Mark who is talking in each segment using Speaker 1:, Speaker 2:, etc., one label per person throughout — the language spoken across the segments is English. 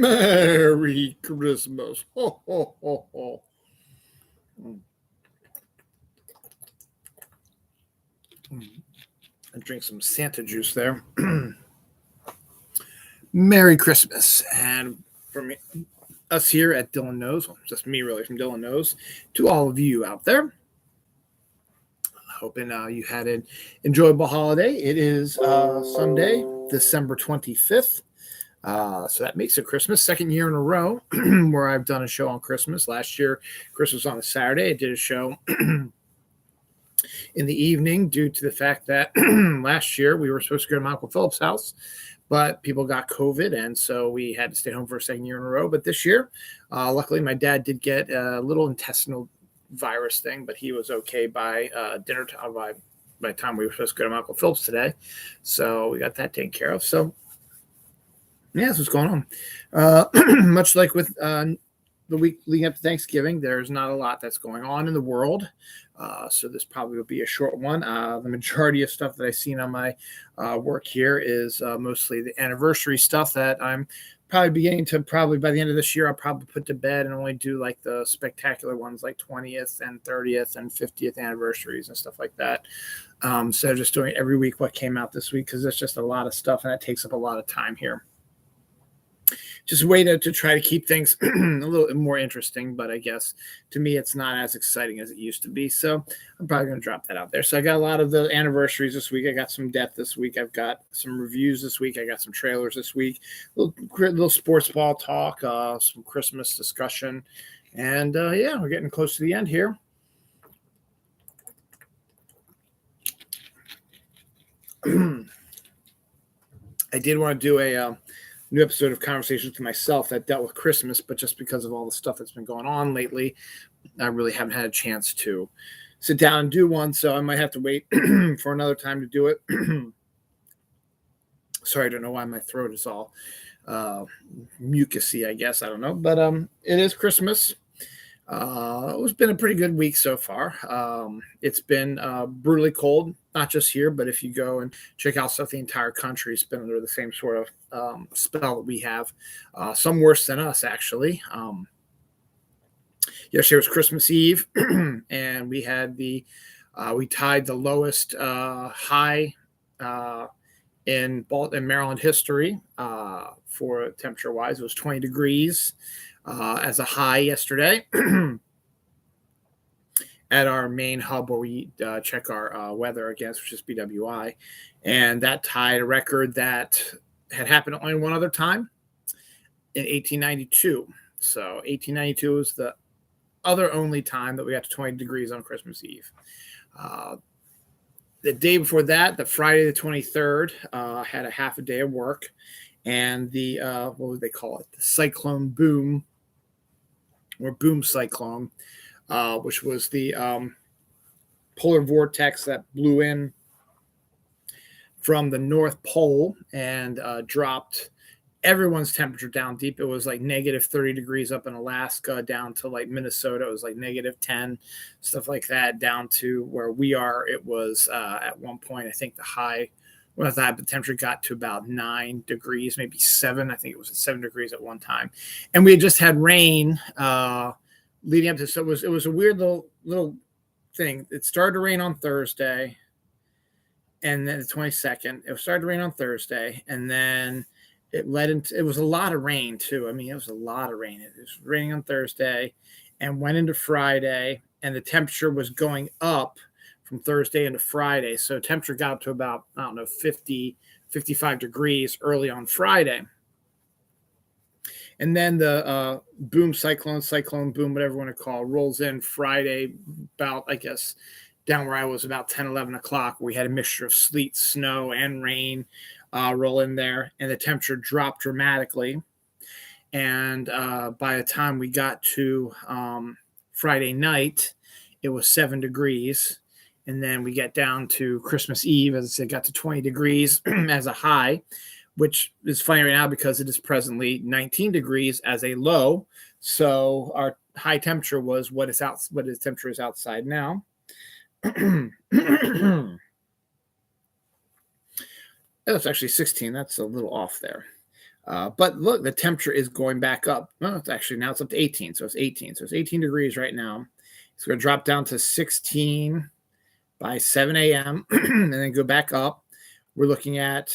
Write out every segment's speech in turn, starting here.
Speaker 1: Merry Christmas. Ho, ho, ho, ho. I drink some Santa juice there. Merry Christmas. And for me, us here at Dylan Knows, well, just me really from Dylan Knows, to all of you out there, hoping you had an enjoyable holiday. It is Sunday, December 25th. So that makes it Christmas, second year in a row where I've done a show on Christmas. Last year, Christmas on a Saturday. I did a show in the evening due to the fact that last year we were supposed to go to my Uncle Philip's house, but people got COVID, and so we had to stay home for a second year in a row. But this year, luckily, my dad did get a little intestinal virus thing, but he was okay by dinner time. By the time we were supposed to go to my Uncle Philip's today, so we got that taken care of. So yeah, that's what's going on. Much like with the week leading up to Thanksgiving, there's not a lot that's going on in the world. So this probably will be a short one. The majority of stuff that I've seen on my work here is mostly the anniversary stuff that I'm probably beginning to by the end of this year, I'll probably put to bed and only do like the spectacular ones like 20th and 30th and 50th anniversaries and stuff like that. So just doing every week what came out this week because there's just a lot of stuff and that takes up a lot of time here. Just a way to try to keep things a little more interesting, but I guess to me it's not as exciting as it used to be. So I'm probably going to drop that out there. So I got a lot of the anniversaries this week. I got some depth this week. I've got some reviews this week. I got some trailers this week. Little sports ball talk, some Christmas discussion, and yeah, we're getting close to the end here. I did want to do a new episode of Conversations to Myself that dealt with Christmas, but just because of all the stuff that's been going on lately, I really haven't had a chance to sit down and do one, so I might have to wait for another time to do it. Sorry, I don't know why my throat is all mucusy, I guess. I don't know, but it is Christmas. It's been a pretty good week so far. It's been brutally cold, not just here, but if you go and check out stuff, the entire country has been under the same sort of spell that we have. Some worse than us, actually. Yesterday was Christmas Eve, and we had we tied the lowest high in Maryland history for temperature-wise. It was 20 degrees. As a high yesterday at our main hub where we check our weather against, which is BWI. And that tied a record that had happened only one other time in 1892. So 1892 was the other only time that we got to 20 degrees on Christmas Eve. The day before that, the Friday the 23rd, had a half a day of work. And the, what would they call it? The cyclone boom. Or boom cyclone, which was the polar vortex that blew in from the North Pole and dropped everyone's temperature down deep. It was like negative 30 degrees up in Alaska down to like Minnesota. It was like negative 10, stuff like that, down to where we are. It was at one point, I think the high, when the temperature got to about 9 degrees, maybe 7. I think it was at 7 degrees at one time. And we had just had rain leading up to, so it was a weird little thing. It started to rain on Thursday, and then the 22nd. It started to rain on Thursday, and then it was a lot of rain too. I mean, it was a lot of rain. It was raining on Thursday and went into Friday, and the temperature was going up from Thursday into Friday. So temperature got up to about, 50, 55 degrees early on Friday. And then the boom cyclone boom, whatever you want to call it, rolls in Friday about, I guess, down where I was about 10, 11 o'clock, where we had a mixture of sleet, snow, and rain roll in there. And the temperature dropped dramatically. And by the time we got to Friday night, it was 7 degrees. And then we get down to Christmas Eve, as I said, got to 20 degrees as a high, which is funny right now because it is presently 19 degrees as a low. So our high temperature was what the temperature is outside now. It's actually 16. That's a little off there. But look, the temperature is going back up. Well, it's actually now it's up to 18. So it's 18. So it's 18 degrees right now. It's going to drop down to 16 by 7 a.m. and then go back up. We're looking at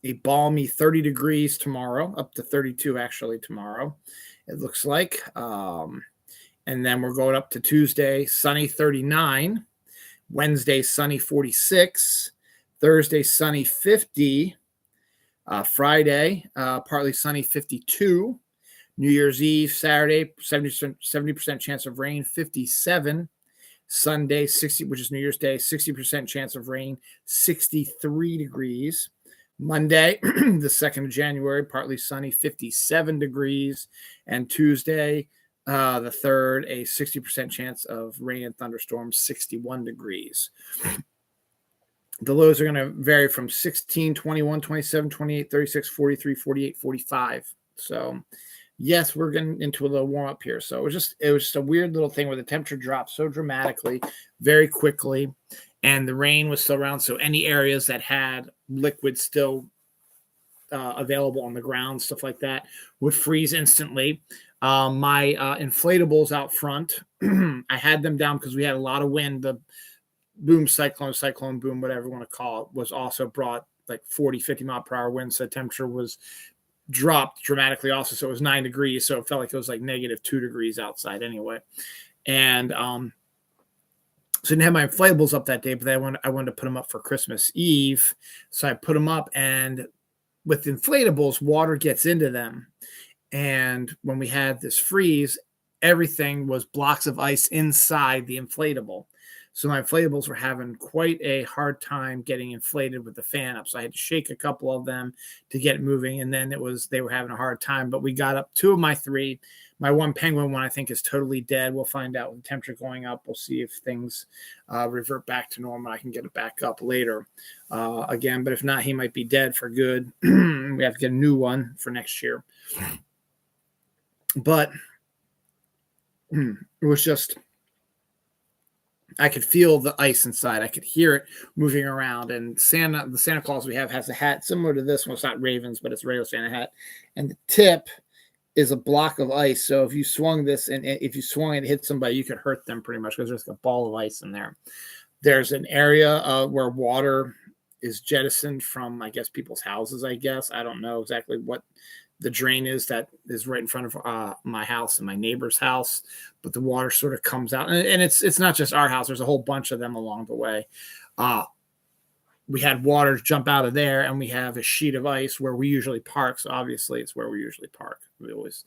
Speaker 1: a balmy 30 degrees tomorrow, up to 32 actually tomorrow, it looks like. And then we're going up to Tuesday, sunny 39. Wednesday, sunny 46. Thursday, sunny 50. Friday, partly sunny 52. New Year's Eve, Saturday, 70% chance of rain, 57. Sunday, 60, which is New Year's Day, 60% chance of rain, 63 degrees. Monday, the 2nd of January, partly sunny, 57 degrees. And Tuesday, the 3rd, a 60% chance of rain and thunderstorms, 61 degrees. The lows are going to vary from 16, 21, 27, 28, 36, 43, 48, 45. So, yes, we're getting into a little warm up here. So it was just a weird little thing where the temperature dropped so dramatically, very quickly, and the rain was still around. So any areas that had liquid still available on the ground, stuff like that, would freeze instantly. My inflatables out front, I had them down because we had a lot of wind. The boom, cyclone boom, whatever you want to call it, was also brought like 40, 50 mile per hour winds. So the temperature was dropped dramatically also. So it was 9 degrees. So it felt like it was like -2 degrees outside anyway. And so I didn't have my inflatables up that day, but I wanted to put them up for Christmas Eve. So I put them up, and with inflatables, water gets into them. And when we had this freeze, everything was blocks of ice inside the inflatable. So my inflatables were having quite a hard time getting inflated with the fan up. So I had to shake a couple of them to get it moving. And then they were having a hard time, but we got up 2 of my 3. My one penguin one, I think, is totally dead. We'll find out with the temperature going up. We'll see if things revert back to normal. I can get it back up later again. But if not, he might be dead for good. We have to get a new one for next year. But it was just, I could feel the ice inside. I could hear it moving around. And the Santa Claus we have has a hat similar to this one. It's not Ravens, but it's a regular Santa hat. And the tip is a block of ice. So if you swung this and if you swung it and hit somebody, you could hurt them pretty much because there's a ball of ice in there. There's an area where water is jettisoned from, I guess, people's houses, I guess. I don't know exactly what the drain is that is right in front of my house and my neighbor's house, but the water sort of comes out. And it's not just our house. There's a whole bunch of them along the way. We had water jump out of there, and we have a sheet of ice where we usually park. So obviously it's where we usually park. We always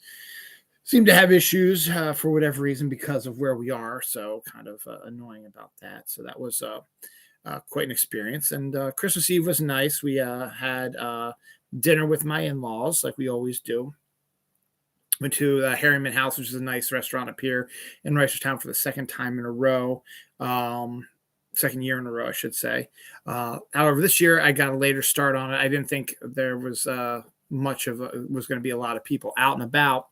Speaker 1: seem to have issues for whatever reason because of where we are. So kind of annoying about that. So that was quite an experience. And Christmas Eve was nice. We had dinner with my in-laws like we always do. Went to Harriman House, which is a nice restaurant up here in Reisterstown for the 2nd time in a row. 2nd year in a row, I should say. However, this year I got a later start on it. I didn't think there was was going to be a lot of people out and about.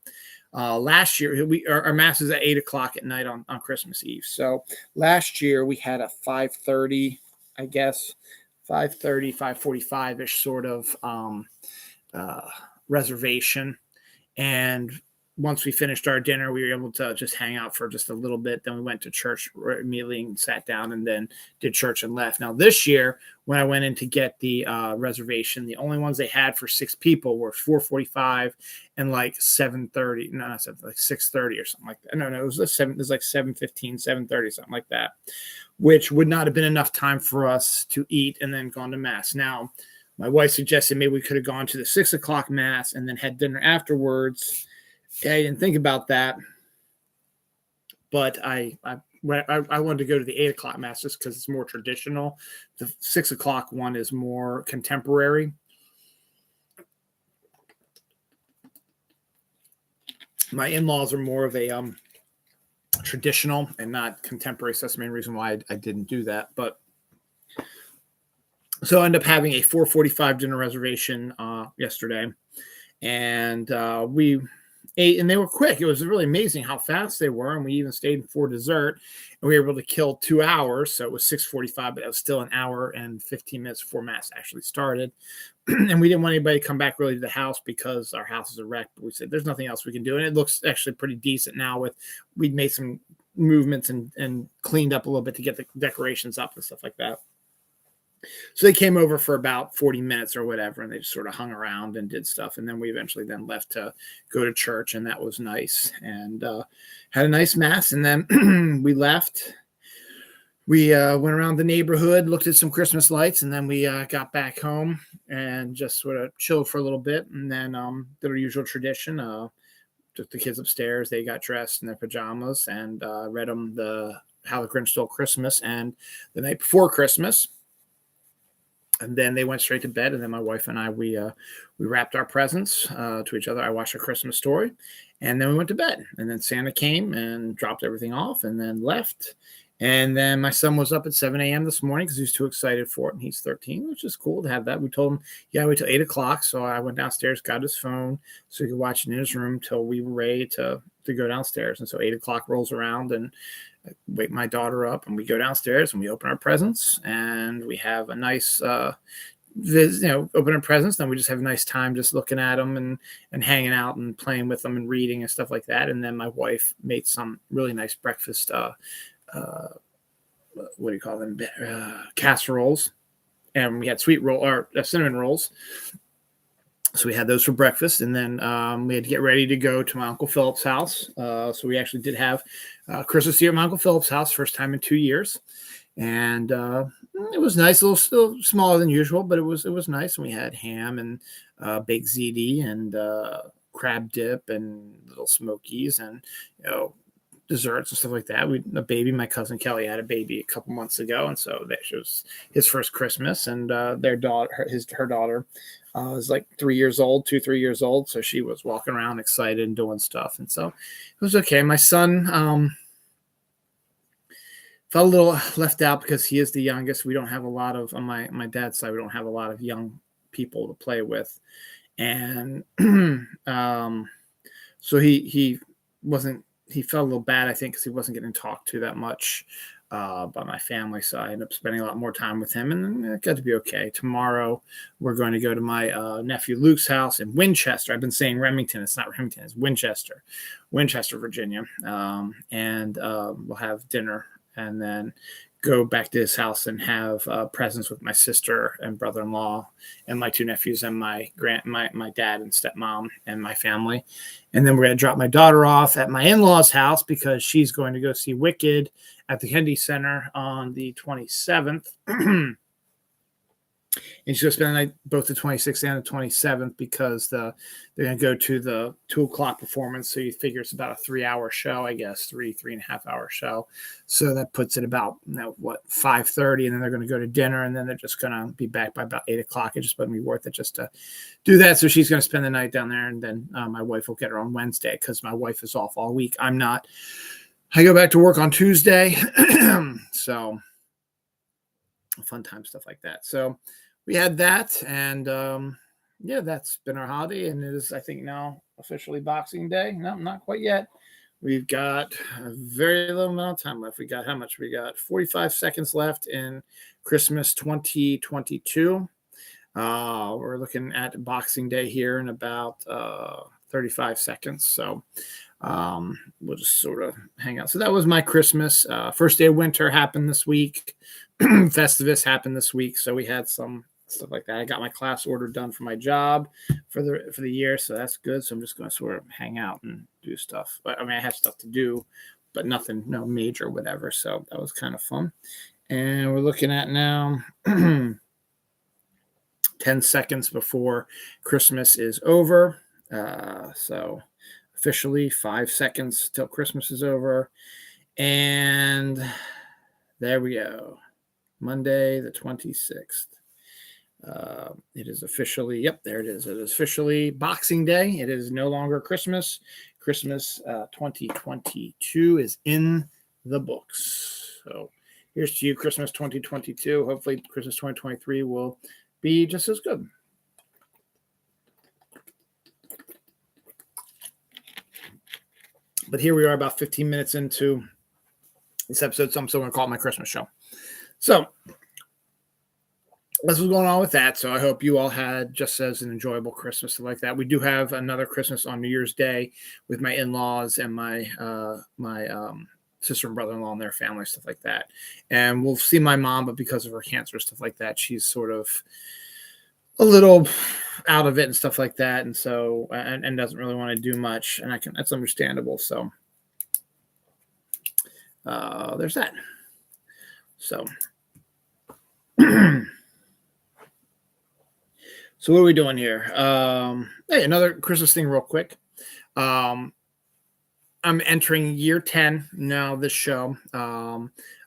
Speaker 1: Last year, our mass is at 8:00 at night on Christmas Eve. So last year we had a 5:30, I guess, 5:30, 5:45-ish sort of reservation. And once we finished our dinner, we were able to just hang out for just a little bit. Then we went to church immediately and sat down and then did church and left. Now, this year, when I went in to get the reservation, the only ones they had for 6 people were 4:45 and like 7:30. No, not 7, like 6:30 or something like that. No, it was like 7:15, 7:30, something like that, which would not have been enough time for us to eat and then gone to mass. Now, my wife suggested maybe we could have gone to the 6:00 mass and then had dinner afterwards. I didn't think about that, but I wanted to go to the 8:00 mass just because it's more traditional. The 6:00 one is more contemporary. My in-laws are more of a traditional and not contemporary. So that's the main reason why I didn't do that. But so I ended up having a 4:45 dinner reservation yesterday, and we ate, and they were quick. It was really amazing how fast they were, and we even stayed for dessert, and we were able to kill 2 hours. So it was 6:45, but it was still an hour and 15 minutes before mass actually started. And we didn't want anybody to come back really to the house because our house is a wreck. But we said there's nothing else we can do, and it looks actually pretty decent now. We'd made some movements and cleaned up a little bit to get the decorations up and stuff like that. So they came over for about 40 minutes or whatever, and they just sort of hung around and did stuff. And then we eventually then left to go to church, and that was nice, and had a nice mass. And then we left. We went around the neighborhood, looked at some Christmas lights, and then we got back home and just sort of chilled for a little bit. And then did our usual tradition. Took the kids upstairs. They got dressed in their pajamas and read them How the Grinch Stole Christmas and The Night Before Christmas. And then they went straight to bed. And then my wife and I, we wrapped our presents to each other. I watched A Christmas Story. And then we went to bed. And then Santa came and dropped everything off and then left. And then my son was up at 7 a.m. this morning because he was too excited for it. And he's 13, which is cool to have that. We told him, wait till 8 o'clock. So I went downstairs, got his phone so he could watch it in his room till we were ready to go downstairs. And so 8 o'clock rolls around and I wake my daughter up and we go downstairs and we open our presents and we have a nice, open our presents. Then we just have a nice time just looking at them and hanging out and playing with them and reading and stuff like that. And then my wife made some really nice breakfast what do you call them? Casseroles, and we had cinnamon rolls. So we had those for breakfast, and then we had to get ready to go to my Uncle Philip's house. So we actually did have Christmas here at my Uncle Philip's house, first time in 2 years, and it was nice. A little still smaller than usual, but it was nice. And we had ham and baked ziti and crab dip and little smokies and desserts and stuff like that. My cousin Kelly had a baby a couple months ago, and so that was his first Christmas. And her daughter was like 3 years old, 3 years old, so she was walking around excited and doing stuff, and so it was okay. My son felt a little left out because he is the youngest. We don't have a lot of on my dad's side. We don't have a lot of young people to play with, and so he wasn't. He felt a little bad, I think, because he wasn't getting talked to that much by my family. So I ended up spending a lot more time with him, and it got to be okay. Tomorrow, we're going to go to my nephew Luke's house in Winchester. I've been saying Remington. It's not Remington. It's Winchester, Virginia. And we'll have dinner and then go back to his house and have presents with my sister and brother-in-law and my two nephews and my dad and stepmom and my family. And then we're going to drop my daughter off at my in-laws' house because she's going to go see Wicked at the Kennedy Center on the 27th. And she's going to spend the night, both the 26th and the 27th, because they're going to go to the 2 o'clock performance. So you figure it's about a 3-hour show, I guess, 3.5-hour show. So that puts it about, 5:30, and then they're going to go to dinner, and then they're just going to be back by about 8 o'clock. It just wouldn't be worth it just to do that. So she's going to spend the night down there, and then my wife will get her on Wednesday because my wife is off all week. I'm not. I go back to work on Tuesday. So fun time, stuff like that. So we had that, and that's been our holiday, and it is, I think, now officially Boxing Day. No, not quite yet. We've got a very little amount of time left. We got how much? We got 45 seconds left in Christmas 2022. We're looking at Boxing Day here in about 35 seconds. So we'll just sort of hang out. So that was my Christmas. First day of winter happened this week. Festivus happened this week, so we had some stuff like that. I got my class order done for my job for the year, so that's good. So I'm just going to sort of hang out and do stuff. But I mean, I have stuff to do, but nothing, no major, whatever. So that was kind of fun. And we're looking at now 10 seconds before Christmas is over. So officially 5 seconds till Christmas is over. And there we go. Monday, the 26th. It is officially, there it is. It is officially Boxing Day. It is no longer Christmas. Christmas 2022 is in the books. So here's to you, Christmas 2022. Hopefully Christmas 2023 will be just as good. But here we are about 15 minutes into this episode, so I'm still going to call it my Christmas show. So that's what's going on with that. So I hope you all had just as an enjoyable Christmas like that. We do have another Christmas on New Year's Day with my in-laws and my sister and brother-in-law and their family, stuff like that. And we'll see my mom, but because of her cancer, stuff like that, she's sort of a little out of it and stuff like that. And so, and doesn't really want to do much. And that's understandable. So there's that. So, so what are we doing here? Hey, another Christmas thing real quick. I'm entering year 10 now, this show.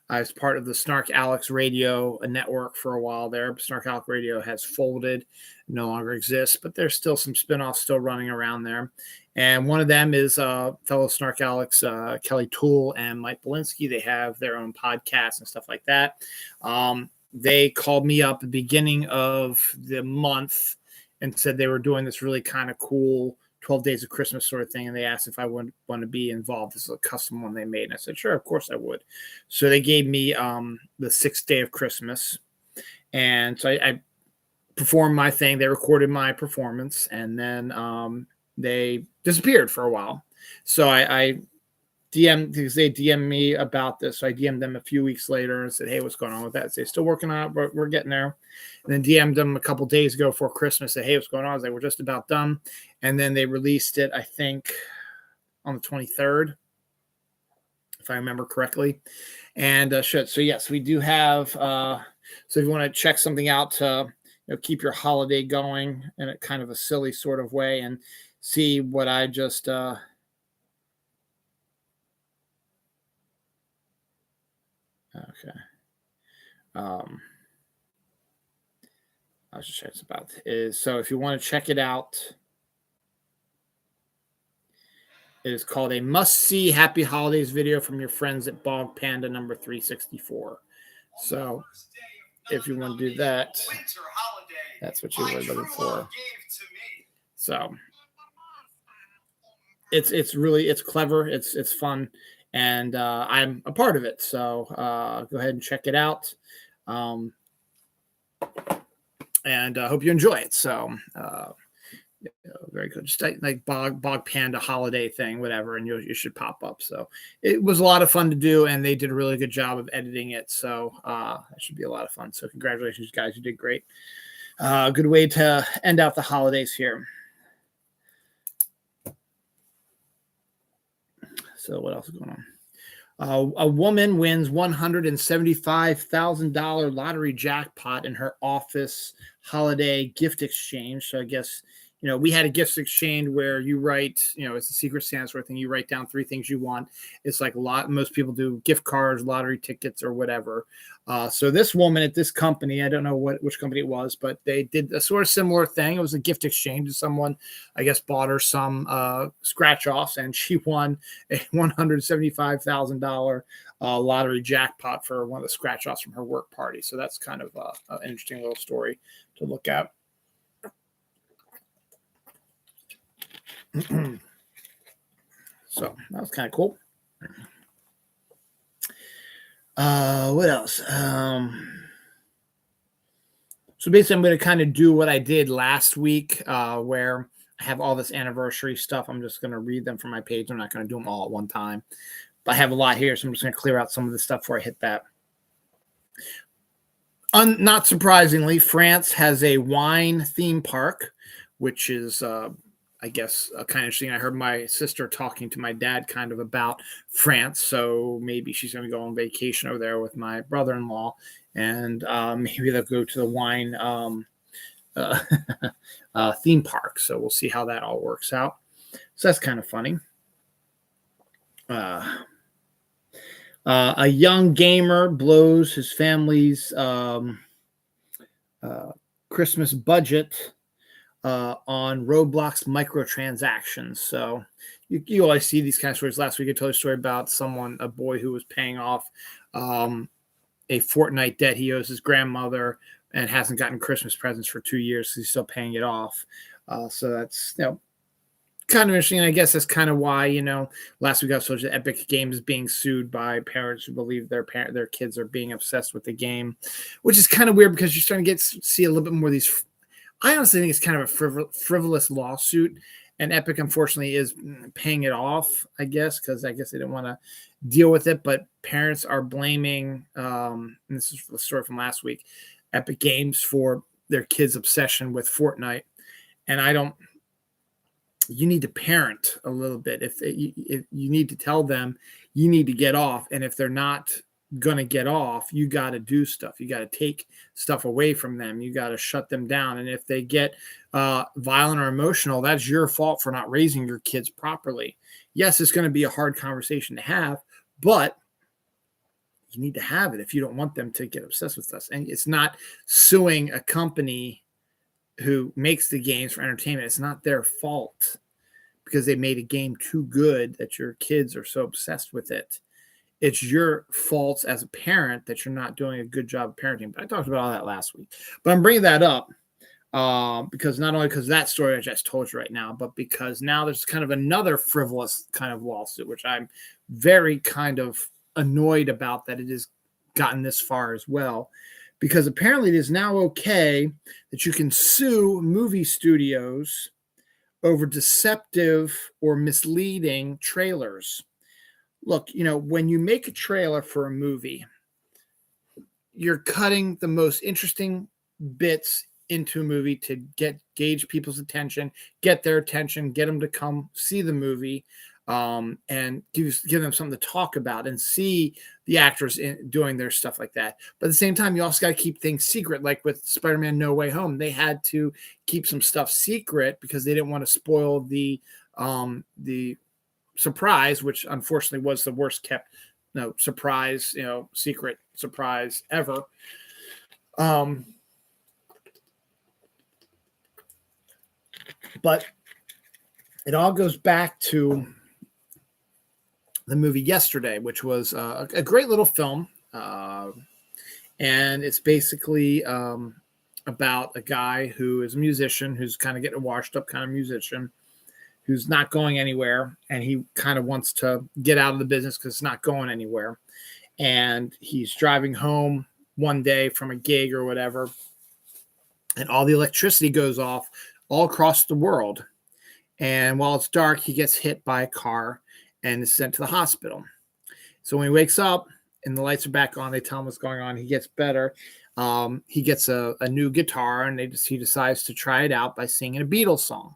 Speaker 1: I was part of the Snark Alex Radio network for a while there. Snark Alex Radio has folded, no longer exists, but there's still some spinoffs still running around there. And one of them is fellow Snark Alex, Kelly Toole and Mike Belinsky. They have their own podcasts and stuff like that. They called me up at the beginning of the month and said they were doing this really kind of cool 12 Days of Christmas sort of thing. And they asked if I would want to be involved. This is a custom one they made. And I said, sure, of course I would. So they gave me the 6th day of Christmas. And so I performed my thing. They recorded my performance. And then they disappeared for a while. So I DM'd, because they DM'd me about this. So I DM'd them a few weeks later and said, hey, what's going on with that? So they're still working on it. We're getting there. And then DM'd them a couple days ago before Christmas. Said, hey, what's going on? I was like, we're just about done. And then they released it, I think, on the 23rd, if I remember correctly. And so yes, we do have. So if you want to check something out to keep your holiday going in a kind of a silly sort of way and see what I just. Okay. I was just checking about is so if you want to check it out, it is called a must-see Happy Holidays video from your friends at Bog Panda number 364. So if you want to do that, that's what you were looking for. So it's clever, it's fun. And I'm a part of it. So go ahead and check it out. And I hope you enjoy it. So very good. Just like Bog Panda holiday thing, whatever, and you should pop up. So it was a lot of fun to do, and they did a really good job of editing it. So that should be a lot of fun. So congratulations, guys. You did great. Good way to end out the holidays here. So what else is going on? A woman wins $175,000 lottery jackpot in her office holiday gift exchange. So I guess, we had a gift exchange where you write, it's a Secret Santa sort of thing. You write down 3 things you want. It's like most people do gift cards, lottery tickets, or whatever. So this woman at this company, I don't know which company it was, but they did a sort of similar thing. It was a gift exchange. Someone, I guess, bought her some scratch offs, and she won a $175,000 lottery jackpot for one of the scratch offs from her work party. So that's kind of an interesting little story to look at. So that was kind of cool. What else? So basically, I'm going to kind of do what I did last week, where I have all this anniversary stuff. I'm just going to read them from my page. I'm not going to do them all at one time, but I have a lot here, so I'm just going to clear out some of the stuff before I hit that. Not surprisingly, France has a wine theme park, which is I guess kind of interesting. I heard my sister talking to my dad kind of about France, so maybe she's going to go on vacation over there with my brother-in-law, and maybe they'll go to the wine theme park. So we'll see how that all works out. So that's kind of funny. A young gamer blows his family's Christmas budget on Roblox microtransactions. So you always see these kind of stories. Last week I told a story about a boy who was paying off a Fortnite debt he owes his grandmother and hasn't gotten Christmas presents for 2 years. So he's still paying it off. So that's kind of interesting. And I guess that's kind of why, last week I saw that Epic Games being sued by parents who believe their kids are being obsessed with the game, which is kind of weird because you're starting to see a little bit more of these. I honestly think it's kind of a frivolous lawsuit, and Epic unfortunately is paying it off, I guess, because I guess they didn't want to deal with it. But parents are blaming, and this is the story from last week, Epic Games for their kids' obsession with Fortnite. And you need to parent a little bit. If you need to tell them you need to get off, and if they're not going to get off, you got to do stuff. You got to take stuff away from them. You got to shut them down. And if they get violent or emotional, that's your fault for not raising your kids properly. Yes, it's going to be a hard conversation to have, but you need to have it if you don't want them to get obsessed with us. And it's not suing a company who makes the games for entertainment. It's not their fault because they made a game too good that your kids are so obsessed with it. It's your fault as a parent that you're not doing a good job of parenting. But I talked about all that last week. But I'm bringing that up because not only because that story I just told you right now, but because now there's kind of another frivolous kind of lawsuit, which I'm very kind of annoyed about that it has gotten this far as well. Because apparently it is now okay that you can sue movie studios over deceptive or misleading trailers. Look, when you make a trailer for a movie, you're cutting the most interesting bits into a movie to gauge people's attention, get their attention, get them to come see the movie, and give them something to talk about and see the actors doing their stuff like that. But at the same time, you also got to keep things secret. Like with Spider-Man No Way Home, they had to keep some stuff secret because they didn't want to spoil the surprise, which unfortunately was the worst kept surprise, secret surprise ever. But it all goes back to the movie Yesterday, which was a great little film. And it's basically about a guy who is a musician, who's kind of getting a washed up kind of musician, who's not going anywhere. And he kind of wants to get out of the business because it's not going anywhere. And he's driving home one day from a gig or whatever, and all the electricity goes off all across the world. And while it's dark, he gets hit by a car and is sent to the hospital. So when he wakes up and the lights are back on, they tell him what's going on. He gets better. He gets a new guitar, and he decides to try it out by singing a Beatles song.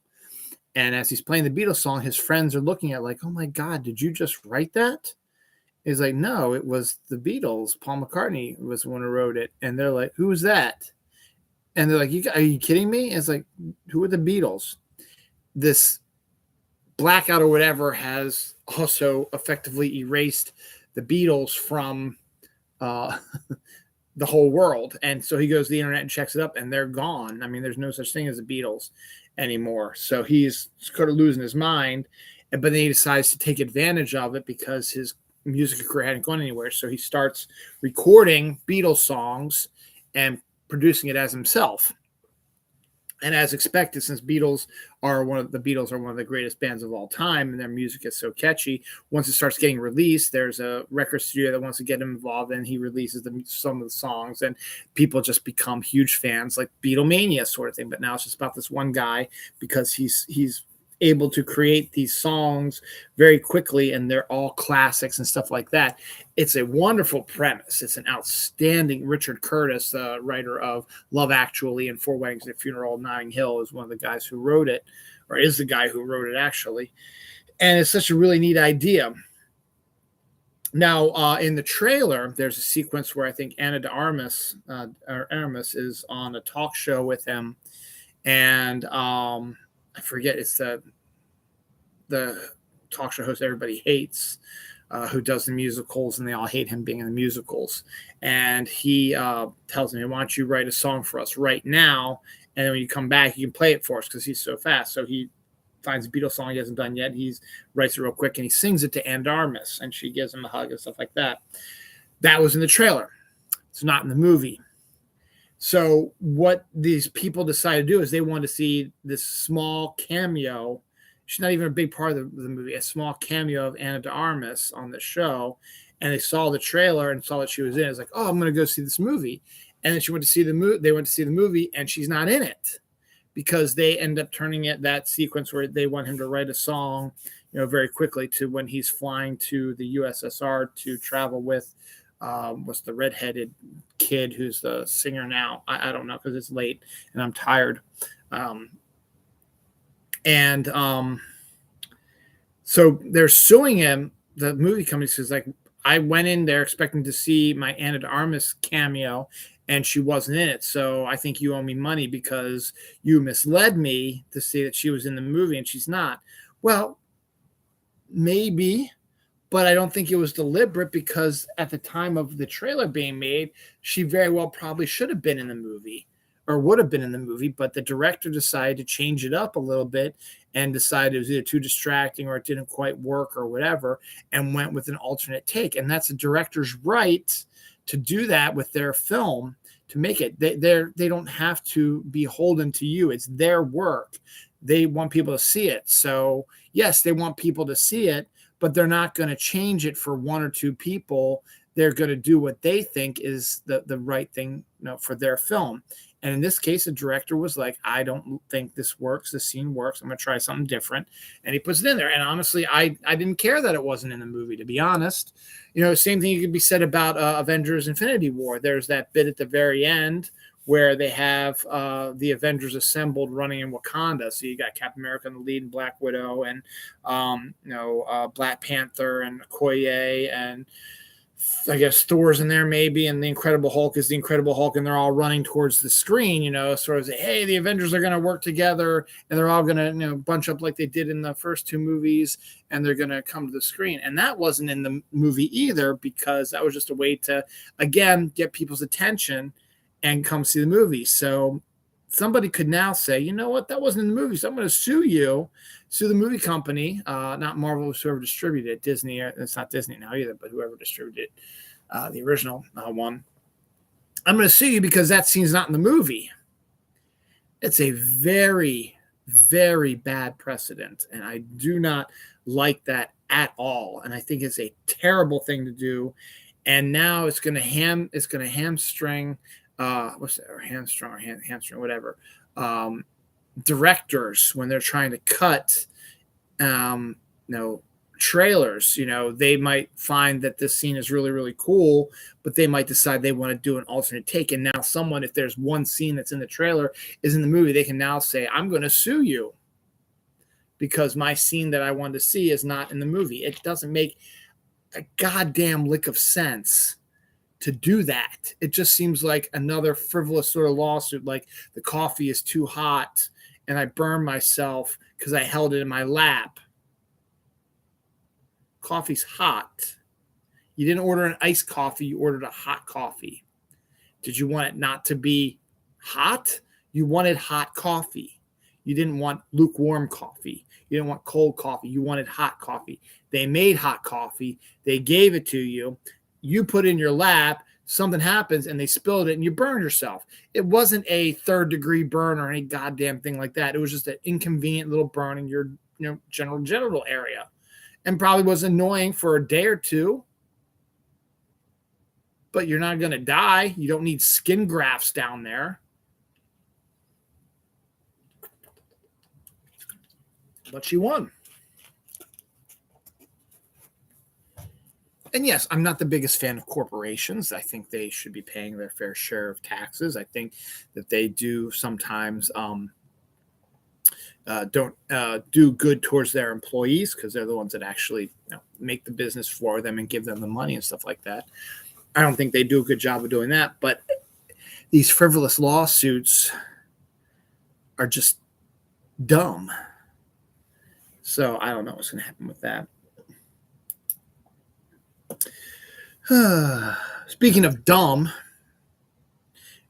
Speaker 1: And as he's playing the Beatles song, his friends are looking at like, oh my God, did you just write that? He's like, no, it was the Beatles. Paul McCartney was the one who wrote it. And they're like, who is that? And they're like, are you kidding me? And it's like, who are the Beatles? This blackout or whatever has also effectively erased the Beatles from the whole world. And so he goes to the internet and checks it up, and they're gone. I mean, there's no such thing as the Beatles anymore. So he's sort of losing his mind, but then he decides to take advantage of it because his music career hadn't gone anywhere. So he starts recording Beatles songs and producing it as himself. And as expected, since Beatles are one of the greatest bands of all time, and their music is so catchy, once it starts getting released, there's a record studio that wants to get him involved, and he releases some of the songs, and people just become huge fans, like Beatlemania sort of thing. But now it's just about this one guy because he's able to create these songs very quickly, and they're all classics and stuff like that. It's a wonderful premise. It's an outstanding. Richard Curtis, the writer of Love Actually and Four Weddings and a Funeral, Notting Hill, is one of the guys who wrote it, or is the guy who wrote it actually. And it's such a really neat idea. Now, in the trailer, there's a sequence where I think Anna de Armas is on a talk show with him, and I forget, it's the talk show host everybody hates, who does the musicals, and they all hate him being in the musicals. And he tells me, why don't you write a song for us right now? And then when you come back, you can play it for us because he's so fast. So he finds a Beatles song he hasn't done yet. He writes it real quick, and he sings it to Anne Darmus, and she gives him a hug and stuff like that. That was in the trailer. It's not in the movie. So what these people decided to do is they wanted to see this small cameo She's not even a big part of the movie. A small cameo of Anna de Armas on the show, and they saw the trailer and saw that she was in it. It's like, oh, I'm going to go see this movie. And then she went to see the movie. They went to see the movie, and she's not in it because they end up turning it that sequence where they want him to write a song, very quickly to when he's flying to the USSR to travel with what's the redheaded kid who's the singer now. I don't know because it's late and I'm tired. So they're suing him. The movie company says, like, I went in there expecting to see my Anna de Armas cameo, and she wasn't in it. So I think you owe me money because you misled me to say that she was in the movie and she's not. Well, maybe, but I don't think it was deliberate because at the time of the trailer being made, she very well probably should have been in the movie or would have been in the movie, but the director decided to change it up a little bit and decided it was either too distracting or it didn't quite work or whatever, and went with an alternate take. And that's a director's right to do that with their film, to make it. They don't have to be beholden to you. It's their work. They want people to see it. So yes, they want people to see it, but they're not going to change it for one or two people. They're going to do what they think is the right thing, for their film. And in this case, the director was like, I don't think this works. The scene works. I'm going to try something different. And he puts it in there. And honestly, I didn't care that it wasn't in the movie, to be honest. Same thing could be said about Avengers Infinity War. There's that bit at the very end where they have the Avengers assembled running in Wakanda. So you got Captain America in the lead and Black Widow and, Black Panther and Okoye and I guess Thor's in there maybe, and the Incredible Hulk is the Incredible Hulk, and they're all running towards the screen, sort of say, hey, the Avengers are going to work together, and they're all going to, bunch up like they did in the first two movies, and they're going to come to the screen. And that wasn't in the movie either, because that was just a way to, again, get people's attention and come see the movie. So somebody could now say, you know what, that wasn't in the movie, so I'm going to sue the movie company, not Marvel, whoever distributed it, Disney. It's not Disney now either, but whoever distributed the original one. I'm going to sue you because that scene's not in the movie. It's a very, very bad precedent, and I do not like that at all. And I think it's a terrible thing to do. And now it's going to hamstring, hamstring, whatever. Directors, when they're trying to cut trailers, they might find that this scene is really, really cool, but they might decide they want to do an alternate take. And now someone, if there's one scene that's in the trailer is in the movie, they can now say, I'm going to sue you because my scene that I wanted to see is not in the movie. It doesn't make a goddamn lick of sense to do that. It just seems like another frivolous sort of lawsuit, like the coffee is too hot and I burned myself because I held it in my lap. Coffee's hot. You didn't order an iced coffee, you ordered a hot coffee. Did you want it not to be hot? You wanted hot coffee. You didn't want lukewarm coffee. You didn't want cold coffee. You wanted hot coffee. They made hot coffee. They gave it to you. You put it in your lap. Something happens and they spilled it and you burn yourself. It wasn't a third-degree burn or any goddamn thing like that. It was just an inconvenient little burn in your general genital area, and probably was annoying for a day or two. But you're not going to die. You don't need skin grafts down there. But she won. And yes, I'm not the biggest fan of corporations. I think they should be paying their fair share of taxes. I think that they do sometimes don't do good towards their employees because they're the ones that actually make the business for them and give them the money and stuff like that. I don't think they do a good job of doing that. But these frivolous lawsuits are just dumb. So I don't know what's going to happen with that. Speaking of dumb,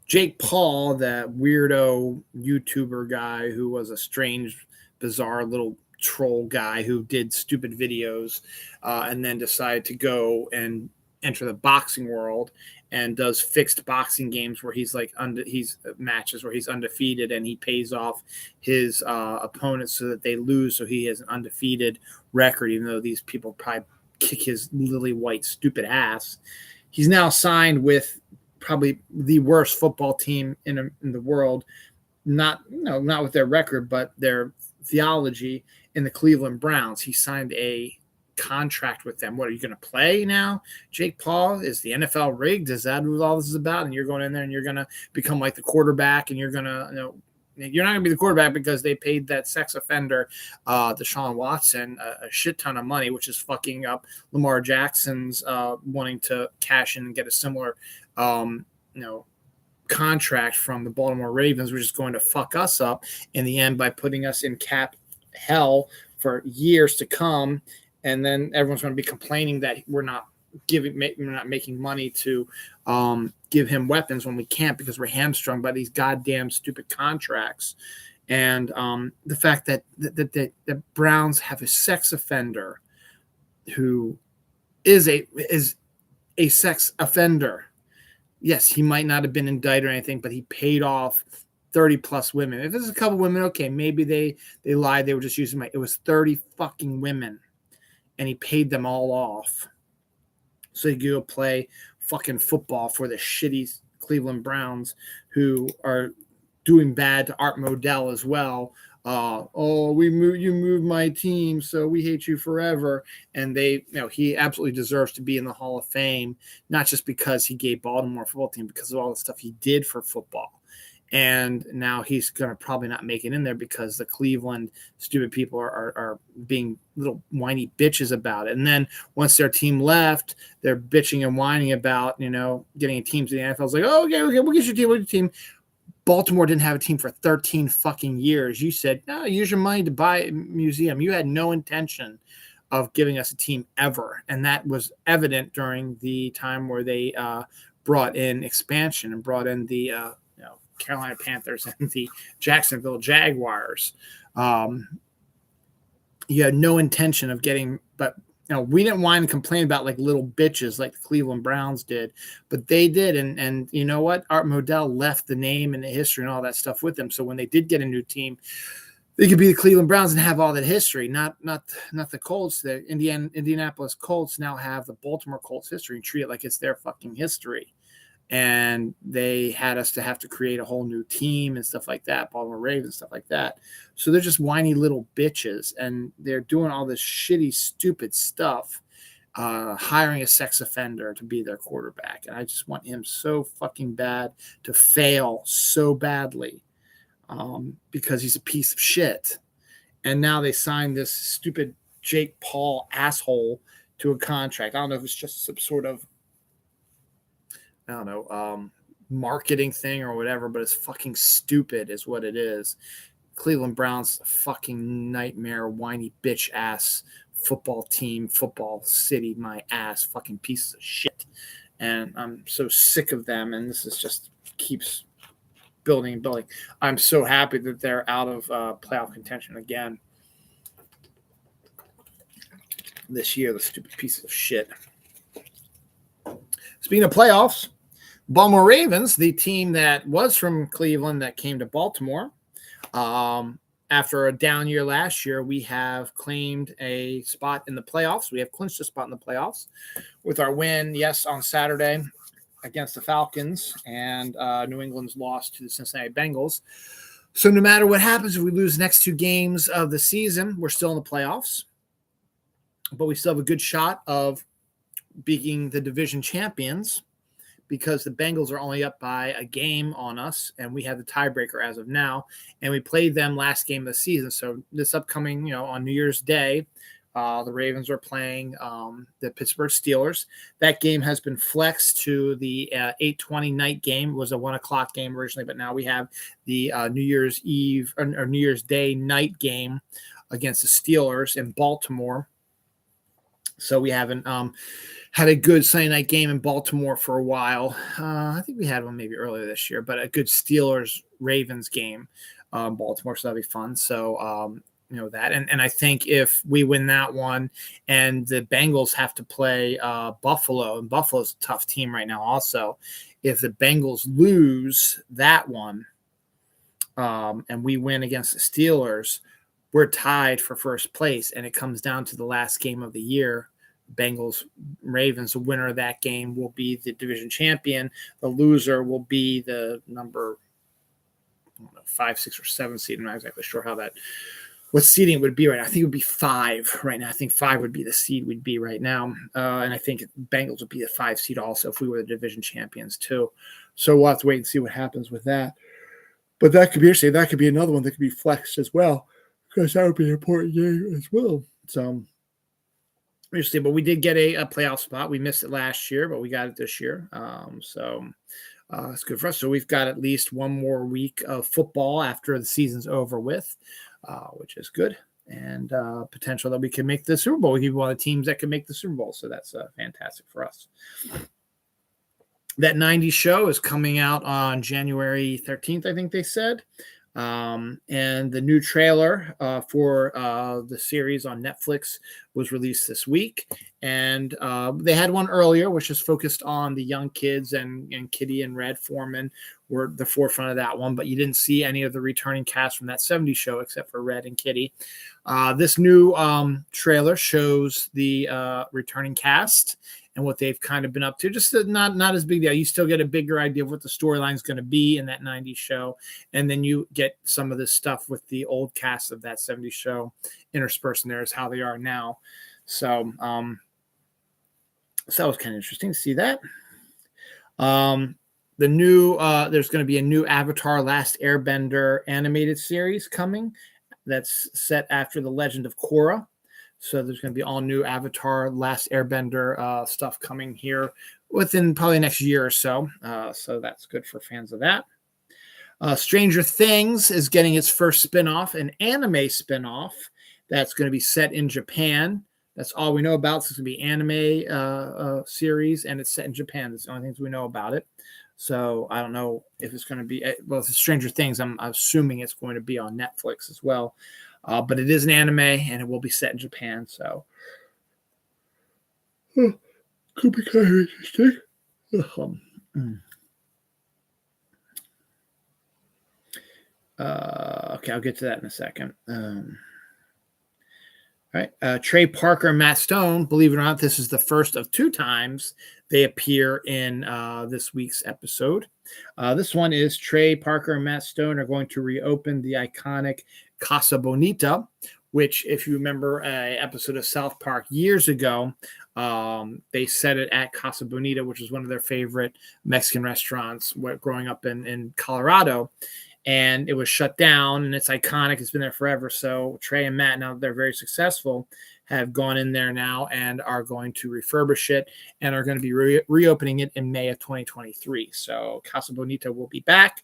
Speaker 1: Jake Paul, that weirdo YouTuber guy who was a strange, bizarre little troll guy who did stupid videos and then decided to go and enter the boxing world and does fixed boxing games where he's like he's matches where he's undefeated, and he pays off his opponents so that they lose, so he has an undefeated record, even though these people probably kick his lily white stupid ass. He's now signed with probably the worst football team in the world, not with their record, but their theology, in the Cleveland Browns. He signed a contract with them. What are you going to play now? Jake Paul, is the NFL rigged? Is that what all this is about? And you're going in there and you're going to become like the quarterback, and you're going to, you're not going to be the quarterback because they paid that sex offender, Deshaun Watson, a shit ton of money, which is fucking up Lamar Jackson's wanting to cash in and get a similar, contract from the Baltimore Ravens, which is going to fuck us up in the end by putting us in cap hell for years to come. And then everyone's going to be complaining that we're not making money to give him weapons when we can't because we're hamstrung by these goddamn stupid contracts. And the fact that the Browns have a sex offender who is a sex offender. Yes, he might not have been indicted or anything, but he paid off 30 plus women. If there's a couple women, okay, maybe they lied. They were just using it was 30 fucking women, and he paid them all off so he could go play fucking football for the shitty Cleveland Browns, who are doing bad to Art Modell as well. You moved my team, so we hate you forever. And he absolutely deserves to be in the Hall of Fame, not just because he gave Baltimore football team, because of all the stuff he did for football. And now he's going to probably not make it in there because the Cleveland stupid people are being little whiny bitches about it. And then once their team left, they're bitching and whining about, getting a team to the NFL. It's like, oh, okay, we'll get your team. Baltimore didn't have a team for 13 fucking years. You said, no, use your money to buy a museum. You had no intention of giving us a team ever. And that was evident during the time where they brought in expansion and brought in the Carolina Panthers and the Jacksonville Jaguars. You had no intention of getting, but we didn't whine and complain about like little bitches like the Cleveland Browns did, but they did. And you know what? Art Modell left the name and the history and all that stuff with them. So when they did get a new team, they could be the Cleveland Browns and have all that history, not the Colts. The Indianapolis Colts now have the Baltimore Colts history and treat it like it's their fucking history. And they had us to have to create a whole new team and stuff like that, Baltimore Ravens, stuff like that. So they're just whiny little bitches, and they're doing all this shitty, stupid stuff, hiring a sex offender to be their quarterback. And I just want him so fucking bad to fail so badly because he's a piece of shit. And now they signed this stupid Jake Paul asshole to a contract. I don't know if it's just some sort of marketing thing or whatever, but it's fucking stupid is what it is. Cleveland Browns, fucking nightmare, whiny bitch ass football team, football city, my ass, fucking pieces of shit. And I'm so sick of them. And this is just keeps building and building. I'm so happy that they're out of playoff contention again this year, the stupid pieces of shit. Speaking of playoffs, Baltimore Ravens, the team that was from Cleveland that came to Baltimore. After a down year last year, we have claimed a spot in the playoffs. We have clinched a spot in the playoffs with our win, yes, on Saturday against the Falcons, and New England's loss to the Cincinnati Bengals. So no matter what happens, if we lose the next two games of the season, we're still in the playoffs. But we still have a good shot of beating the division champions, because the Bengals are only up by a game on us, and we have the tiebreaker as of now. And we played them last game of the season. So this upcoming, on New Year's Day, the Ravens are playing the Pittsburgh Steelers. That game has been flexed to the 8:20 night game. It was a 1 o'clock game originally, but now we have the New Year's Eve or New Year's Day night game against the Steelers in Baltimore. So we haven't had a good Sunday night game in Baltimore for a while. I think we had one maybe earlier this year, but a good Steelers-Ravens game in Baltimore, so that'll be fun. So that. And I think if we win that one and the Bengals have to play Buffalo, and Buffalo's a tough team right now also, if the Bengals lose that one and we win against the Steelers, we're tied for first place, and it comes down to the last game of the year. Bengals Ravens, the winner of that game will be the division champion. The loser will be the number 5, 6, or 7 seed. I'm not exactly sure what seeding would be right now. I think it would be 5 right now. I think 5 would be the seed we'd be right now. And I think Bengals would be the 5 seed also if we were the division champions too. So we'll have to wait and see what happens with that. But that could be interesting. That could be another one that could be flexed as well, because that would be an important game as well. So interesting. But we did get a playoff spot. We missed it last year, but we got it this year. It's good for us. So we've got at least one more week of football after the season's over with, which is good. And potential that we can make the Super Bowl. We could be one of the teams that can make the Super Bowl. So that's fantastic for us. That 90s show is coming out on January 13th, I think they said. And the new trailer for the series on Netflix was released this week. And they had one earlier, which is focused on the young kids, and Kitty and Red Foreman were the forefront of that one. But you didn't see any of the returning cast from that 70s show except for Red and Kitty. This new trailer shows the returning cast and what they've kind of been up to. Just not as big deal. You still get a bigger idea of what the storyline is going to be in that 90s show. And then you get some of this stuff with the old cast of that 70s show interspersed in there as how they are now. So that was kind of interesting to see that. The new there's going to be a new Avatar Last Airbender animated series coming that's set after The Legend of Korra. So there's going to be all new Avatar Last Airbender stuff coming here within probably next year or so. So that's good for fans of that. Stranger Things is getting its first spinoff, an anime spinoff that's going to be set in Japan. That's all we know about. So it's going to be anime series, and it's set in Japan. That's the only things we know about it. So I don't know if it's going to be, well, if it's Stranger Things, I'm assuming it's going to be on Netflix as well. But it is an anime, and it will be set in Japan. So could be kind of interesting. Okay, I'll get to that in a second. All right. Trey Parker and Matt Stone, believe it or not, this is the first of 2 times they appear in this week's episode. This one is Trey Parker and Matt Stone are going to reopen the iconic Casa Bonita, which, if you remember an episode of South Park years ago, they set it at Casa Bonita, which is one of their favorite Mexican restaurants growing up in Colorado. And it was shut down, and it's iconic. It's been there forever. So Trey and Matt, now that they're very successful, have gone in there now and are going to refurbish it and are going to be reopening it in May of 2023. So Casa Bonita will be back.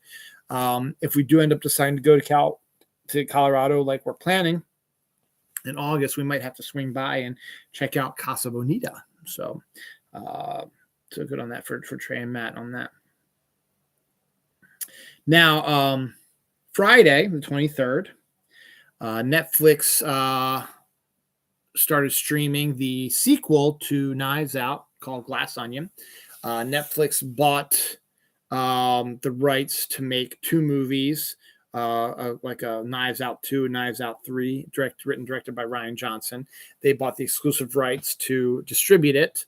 Speaker 1: If we do end up deciding to go to Colorado like we're planning in August, we might have to swing by and check out Casa Bonita. So good on that for Trey and Matt on that. Now, Friday, the 23rd, Netflix started streaming the sequel to Knives Out called Glass Onion. Netflix bought the rights to make 2 movies, like a Knives Out 2 and Knives Out 3, written directed by Rian Johnson. They bought the exclusive rights to distribute it.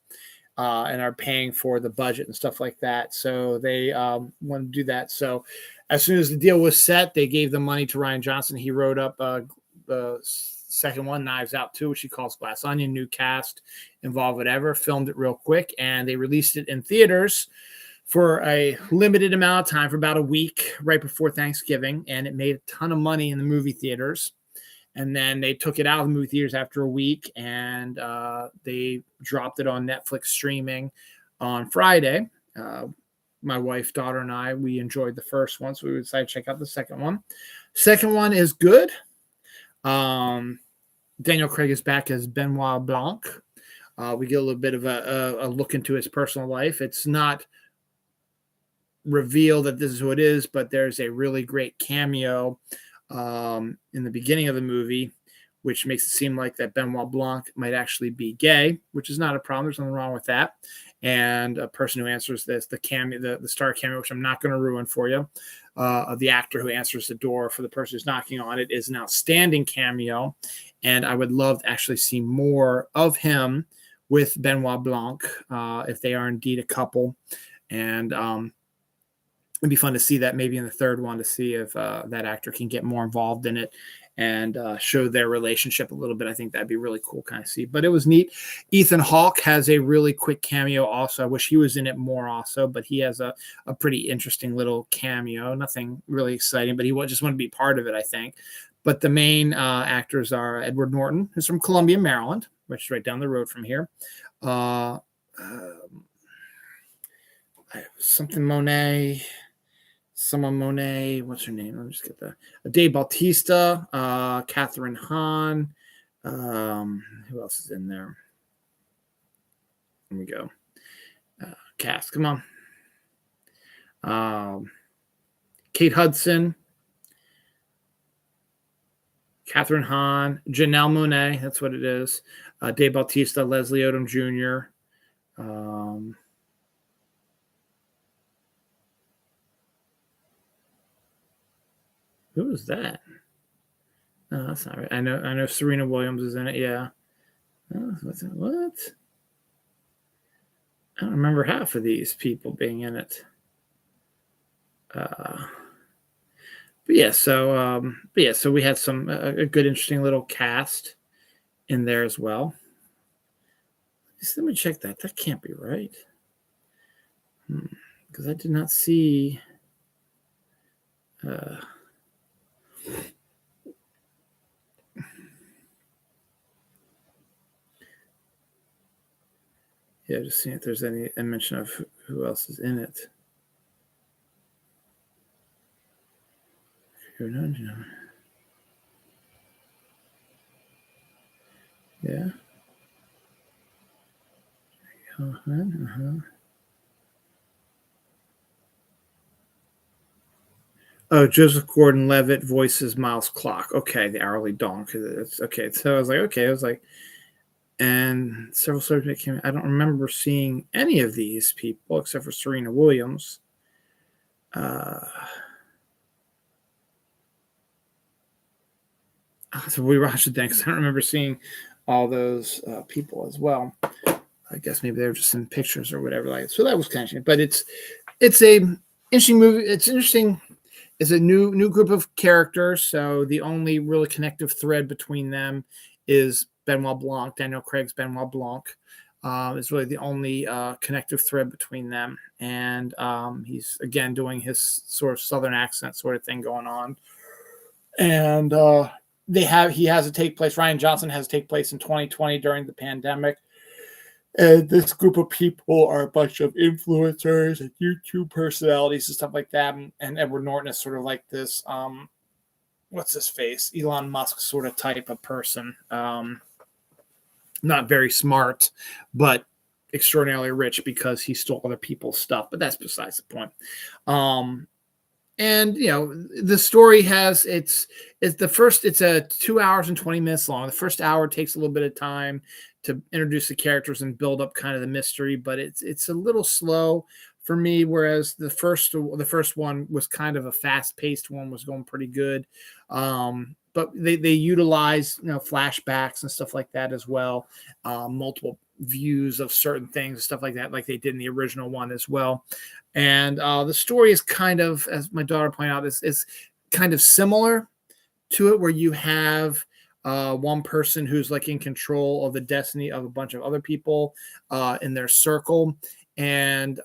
Speaker 1: And are paying for the budget and stuff like that. So they want to do that. So as soon as the deal was set, they gave the money to Rian Johnson. He wrote up the second one, Knives Out 2, which he calls Glass Onion, new cast, involved whatever, filmed it real quick, and they released it in theaters for a limited amount of time, for about a week right before Thanksgiving, and it made a ton of money in the movie theaters. And then they took it out of the movie theaters after a week, and they dropped it on Netflix streaming on Friday. My wife, daughter, and I, we enjoyed the first one, so we decided to check out the second one. Second one is good. Daniel Craig is back as Benoit Blanc. We get a little bit of a look into his personal life. It's not revealed that this is who it is, but there's a really great cameo in the beginning of the movie which makes it seem like that Benoit Blanc might actually be gay, which is not a problem. There's nothing wrong with that. And a person who answers this, the cameo, the star cameo, which I'm not going to ruin for you, of the actor who answers the door for the person who's knocking on it, is an outstanding cameo. And I would love to actually see more of him with Benoit Blanc, if they are indeed a couple. And it'd be fun to see that maybe in the third one, to see if that actor can get more involved in it and show their relationship a little bit. I think that'd be really cool kind of see. But it was neat. Ethan Hawke has a really quick cameo also. I wish he was in it more also, but he has a pretty interesting little cameo. Nothing really exciting, but he just wanted to be part of it, I think. But the main actors are Edward Norton, who's from Columbia, Maryland, which is right down the road from here. Someone Monet, what's her name? Let me just get the Dave Bautista, Catherine Hahn. Who else is in there? Here we go. Cast, come on. Kate Hudson, Catherine Hahn, Janelle Monáe, that's what it is. Dave Bautista, Leslie Odom Jr. Who is that? No, that's not right. I know Serena Williams is in it. Yeah. What? I don't remember half of these people being in it. So we had some a good, interesting little cast in there as well. Just let me check that. That can't be right. Because I did not see. Yeah, just seeing if there's any mention of who else is in it. Yeah. Oh, Joseph Gordon-Levitt voices Miles Clark. Okay, the hourly donk. It's okay. So I was like, okay. I was like, and several subjects came. I don't remember seeing any of these people except for Serena Williams. So we watched it then because I don't remember seeing all those people as well. I guess maybe they were just in pictures or whatever. Like, so that was kind of interesting. But it's a interesting movie. It's interesting. It's a new group of characters. So the only really connective thread between them is Benoit Blanc. Daniel Craig's Benoit Blanc is really the only connective thread between them. And he's, again, doing his sort of Southern accent sort of thing going on. And he has to take place. Ryan Johnson has to take place in 2020 during the pandemic. And this group of people are a bunch of influencers and YouTube personalities and stuff like that. And Edward Norton is sort of like this, what's his face? Elon Musk sort of type of person. Not very smart, but extraordinarily rich because he stole other people's stuff. But that's besides the point. And the story has it's a 2 hours and 20 minutes long. The first hour takes a little bit of time to introduce the characters and build up kind of the mystery, but it's a little slow for me. Whereas the first one was kind of a fast paced one, was going pretty good. But they utilize flashbacks and stuff like that as well, multiple views of certain things and stuff like that, like they did in the original one as well. And the story is kind of, as my daughter pointed out, is kind of similar to it, where you have one person who's like in control of the destiny of a bunch of other people in their circle, and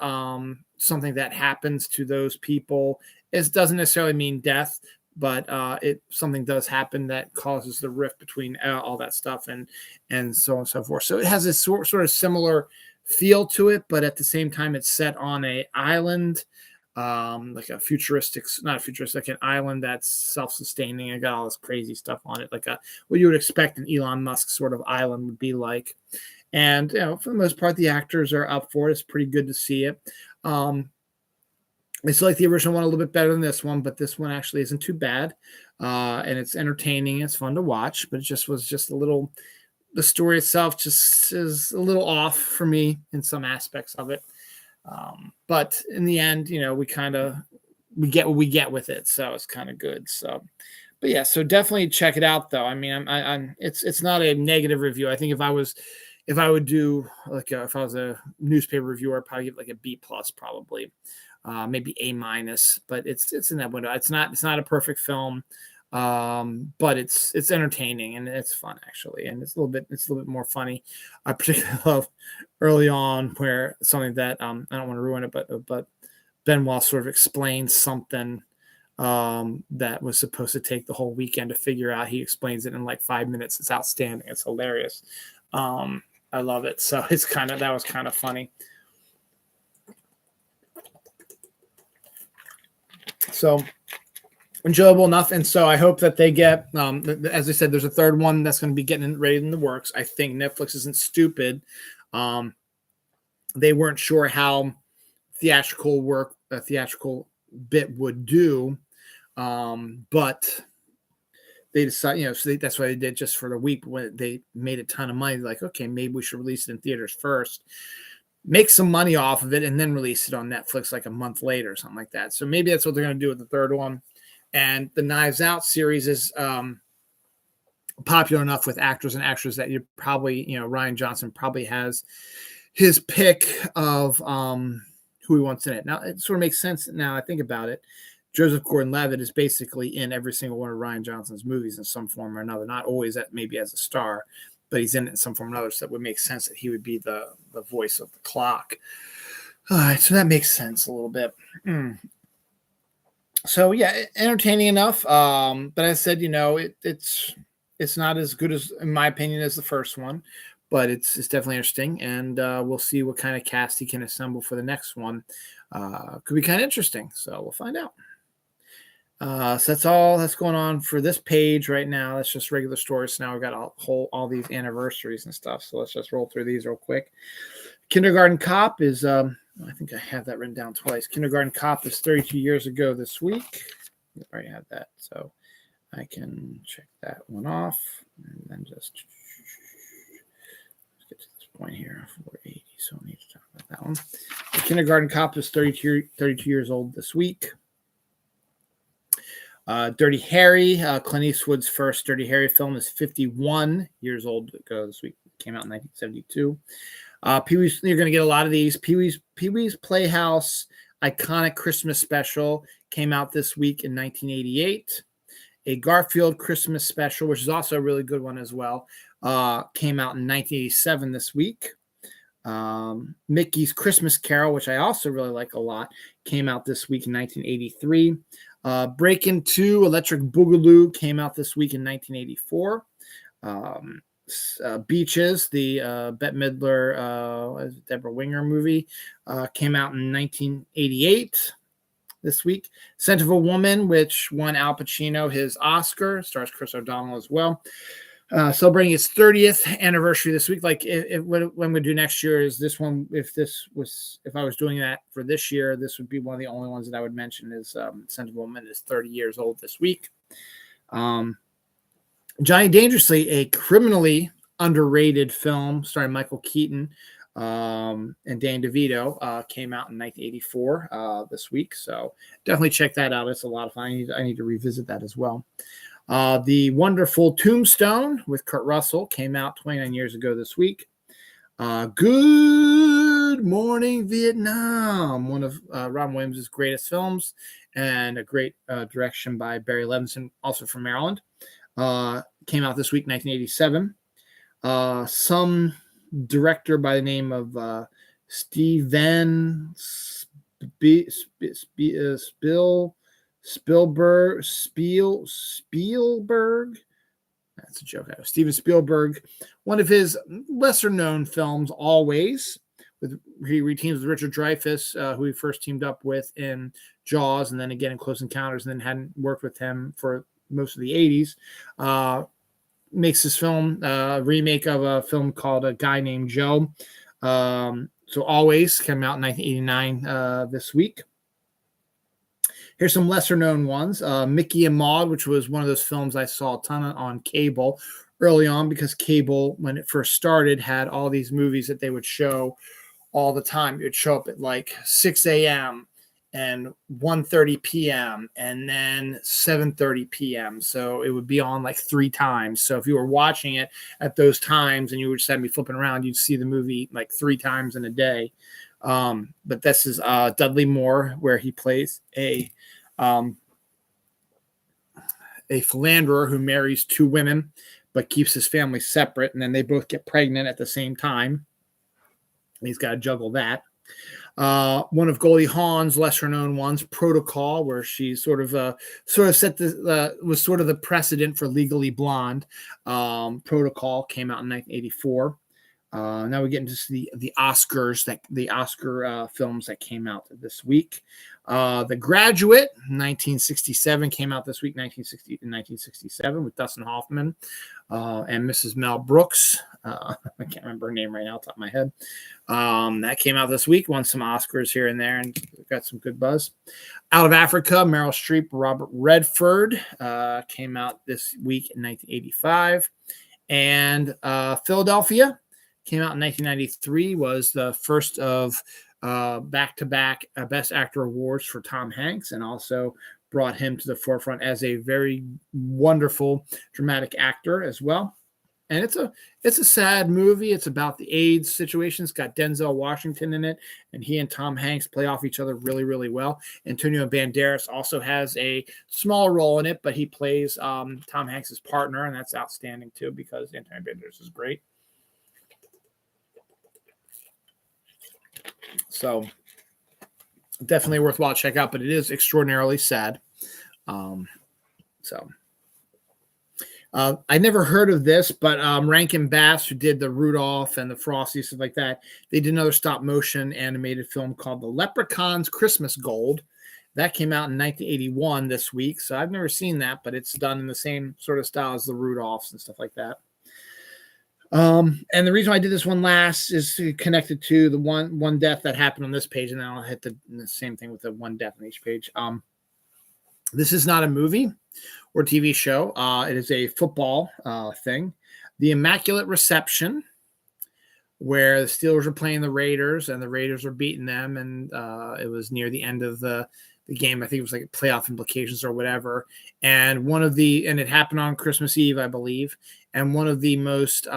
Speaker 1: something that happens to those people. It doesn't necessarily mean death, but something does happen that causes the rift between all that stuff and so on and so forth. So it has this sort of similar feel to it, but at the same time, it's set on a island, like a futuristic, not a futuristic, an island that's self-sustaining and got all this crazy stuff on it, like what you would expect an Elon Musk sort of island would be like. And for the most part, the actors are up for it. It's pretty good to see it. I still like the original one a little bit better than this one, but this one actually isn't too bad. and it's entertaining. It's fun to watch, but it just was just a little. The story itself just is a little off for me in some aspects of it. But in the end, we get what we get with it, so it's kind of good. So, but yeah, so definitely check it out, though. I mean, it's not a negative review. I think if I would do if I was a newspaper reviewer, I'd probably give like a B plus, probably, maybe A minus. But it's in that window. It's not a perfect film, but it's entertaining and it's fun, actually, and it's a little bit more funny. I particularly love early on where something that I don't want to ruin it, but Benoit sort of explains something that was supposed to take the whole weekend to figure out. He explains it in like 5 minutes. It's outstanding. It's hilarious. I love it. So that was kind of funny. So enjoyable enough. And so I hope that they get, as I said, there's a third one that's going to be getting ready in the works. I think Netflix isn't stupid. They weren't sure how a theatrical bit would do. But they decided, so that's why they did just for the week. When they made a ton of money, like, okay, maybe we should release it in theaters first, make some money off of it, and then release it on Netflix like a month later or something like that. So maybe that's what they're going to do with the third one. And the Knives Out series is popular enough with actors and actresses that you probably, Rian Johnson probably has his pick of who he wants in it. Now, it sort of makes sense now I think about it. Joseph Gordon-Levitt is basically in every single one of Rian Johnson's movies in some form or another. Not always maybe as a star, but he's in it in some form or another. So that would make sense that he would be the voice of the clock. All right, so that makes sense a little bit. So yeah, entertaining enough. But I said, it's not as good as, in my opinion, as the first one, but it's definitely interesting, and we'll see what kind of cast he can assemble for the next one. Could be kind of interesting. So we'll find out. So that's all that's going on for this page right now. That's just regular stories. So now we've got all these anniversaries and stuff. So let's just roll through these real quick. Kindergarten Cop is, I think I have that written down twice. Kindergarten Cop is 32 years ago this week. I already had that, so I can check that one off. And then just let's get to this point here, 480. So I need to talk about that one. The Kindergarten Cop is 32 years old this week. Dirty Harry, Clint Eastwood's first Dirty Harry film, is 51 years old ago this week. It came out in 1972. Pee-wee's, you're going to get a lot of these. Pee-wee's Playhouse iconic Christmas special came out this week in 1988. A Garfield Christmas special, which is also a really good one as well, came out in 1987 this week. Mickey's Christmas Carol, which I also really like a lot, came out this week in 1983. Breakin' 2, Electric Boogaloo came out this week in 1984. Beaches, the Bette Midler, Deborah Winger movie, came out in 1988 this week. Scent of a Woman, which won Al Pacino his Oscar, stars Chris O'Donnell as well. Celebrating its 30th anniversary this week. Like when we do next year is this one. If I was doing that for this year, this would be one of the only ones that I would mention. Is Scent of a Woman is 30 years old this week. Johnny Dangerously, a criminally underrated film starring Michael Keaton and Dan DeVito, came out in 1984 this week. So definitely check that out. It's a lot of fun. I need to revisit that as well. The Wonderful Tombstone with Kurt Russell came out 29 years ago this week. Good Morning Vietnam, one of Robin Williams' greatest films, and a great direction by Barry Levinson, also from Maryland. Came out this week, 1987. Some director by the name of Steven Spielberg. That's a joke. Steven Spielberg. One of his lesser-known films, Always. He reteams with Richard Dreyfuss, who he first teamed up with in Jaws, and then again in Close Encounters, and then hadn't worked with him for most of the 80s. Makes this film remake of a film called A Guy Named Joe. So Always came out in 1989 this week. Here's some lesser known ones. Mickey and Maude, which was one of those films I saw a ton of on cable early on, because cable, when it first started, had all these movies that they would show all the time. It would show up at like 6 a.m. and 1:30 p.m. and then 7:30 p.m. So it would be on like 3 times. So if you were watching it at those times and you would just have me flipping around, you'd see the movie like 3 times in a day. But this is Dudley Moore, where he plays a philanderer who marries 2 women but keeps his family separate, and then they both get pregnant at the same time. He's got to juggle that. One of Goldie Hawn's lesser known ones, Protocol, where she sort of set the was sort of the precedent for Legally Blonde. Protocol came out in 1984. Now we get into the Oscars, the Oscar films that came out this week. The Graduate, 1967, came out this week, 1967, with Dustin Hoffman and Mrs. Mel Brooks. I can't remember her name right now off the top of my head. That came out this week, won some Oscars here and there, and got some good buzz. Out of Africa, Meryl Streep, Robert Redford, came out this week in 1985. And Philadelphia came out in 1993, was the first of back-to-back Best Actor awards for Tom Hanks, and also brought him to the forefront as a very wonderful dramatic actor as well. And it's a sad movie. It's about the AIDS situation. It's got Denzel Washington in it, and he and Tom Hanks play off each other really, really well. Antonio Banderas also has a small role in it, but he plays Tom Hanks' partner, and that's outstanding too, because Antonio Banderas is great. So definitely worthwhile to check out, but it is extraordinarily sad. I never heard of this, but Rankin Bass, who did the Rudolph and the Frosty, stuff like that, they did another stop motion animated film called The Leprechaun's Christmas Gold. That came out in 1981 this week. So I've never seen that, but it's done in the same sort of style as the Rudolphs and stuff like that. And the reason why I did this one last is connected to the one death that happened on this page, and then I'll hit the same thing with the one death on each page. This is not a movie or TV show. It is a football thing. The Immaculate Reception, where the Steelers are playing the Raiders, and the Raiders are beating them, and it was near the end of the game. I think it was like playoff implications or whatever. And it happened on Christmas Eve, I believe. And one of the most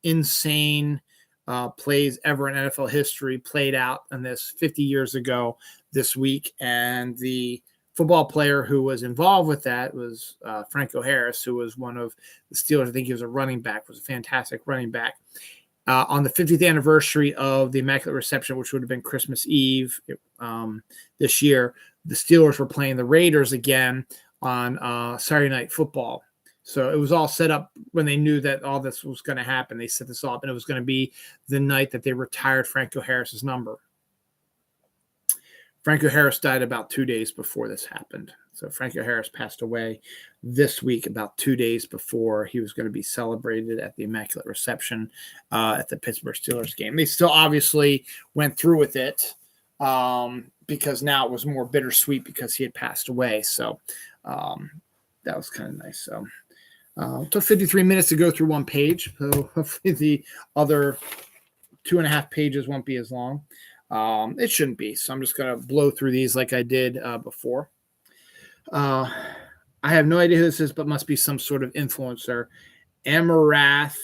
Speaker 1: insane plays ever in NFL history played out in this 50 years ago this week. And the football player who was involved with that was Franco Harris, who was one of the Steelers. I think he was a running back, was a fantastic running back. On the 50th anniversary of the Immaculate Reception, which would have been Christmas Eve this year, the Steelers were playing the Raiders again on Saturday Night Football. So it was all set up when they knew that all this was going to happen. They set this up, and it was going to be the night that they retired Franco Harris's number. Franco Harris died about 2 days before this happened. So Franco Harris passed away this week, about 2 days before he was going to be celebrated at the Immaculate Reception at the Pittsburgh Steelers game. They still obviously went through with it because now it was more bittersweet because he had passed away. So that was kind of nice. So it took 53 minutes to go through one page. So hopefully the other 2.5 pages won't be as long. It shouldn't be. So I'm just going to blow through these like I did before. I have no idea who this is, but must be some sort of influencer. Amarath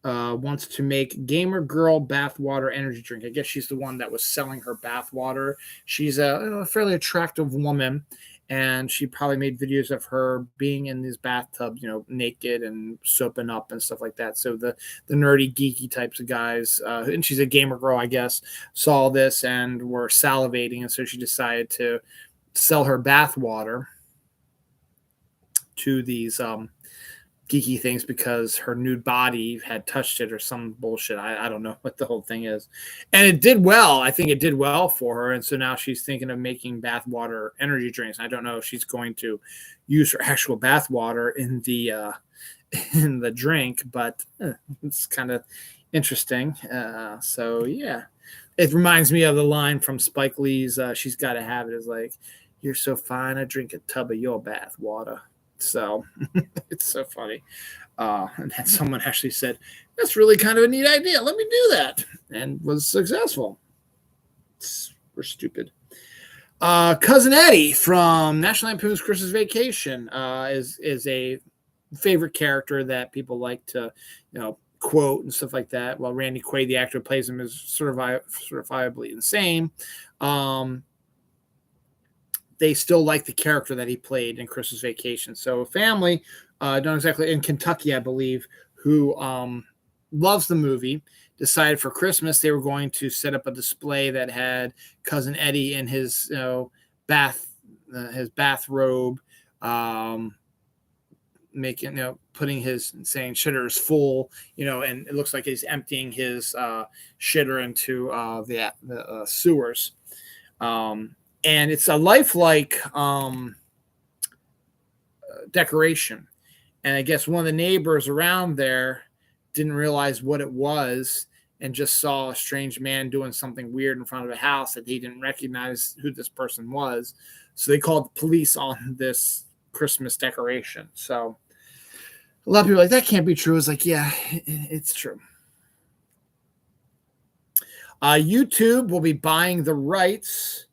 Speaker 1: wants to make Gamer Girl bathwater energy drink. I guess she's the one that was selling her bathwater. She's a fairly attractive woman, and she probably made videos of her being in these bathtubs, naked and soaping up and stuff like that. So the nerdy, geeky types of guys, and she's a gamer girl, I guess, saw this and were salivating, and so she decided to sell her bath water to these geeky things because her nude body had touched it or some bullshit. I don't know what the whole thing is. And it did well. I think it did well for her. And so now she's thinking of making bath water energy drinks. I don't know if she's going to use her actual bath water in the drink, but it's kind of interesting. So yeah, it reminds me of the line from Spike Lee's She's Gotta Have It. Is like, You're so fine, I drink a tub of your bath water. So it's so funny. And then someone actually said, that's really kind of a neat idea. Let me do that. And was successful. We're stupid. Cousin Eddie from National Lampoon's Christmas Vacation is a favorite character that people to, quote and stuff like that. While Randy Quaid, the actor who plays him, is certifiably insane. They still like the character that he played in Christmas Vacation. So a family, don't exactly in Kentucky, I believe, who loves the movie, decided for Christmas they were going to set up a display that had Cousin Eddie in his his bathrobe, putting his saying shitter is full, and it looks like he's emptying his shitter into the sewers. And it's a lifelike decoration. And I guess one of the neighbors around there didn't realize what it was and just saw a strange man doing something weird in front of a house that he didn't recognize who this person was. So they called the police on this Christmas decoration. So a lot of people are like, that can't be true. It's like, yeah, it's true. YouTube will be buying the rights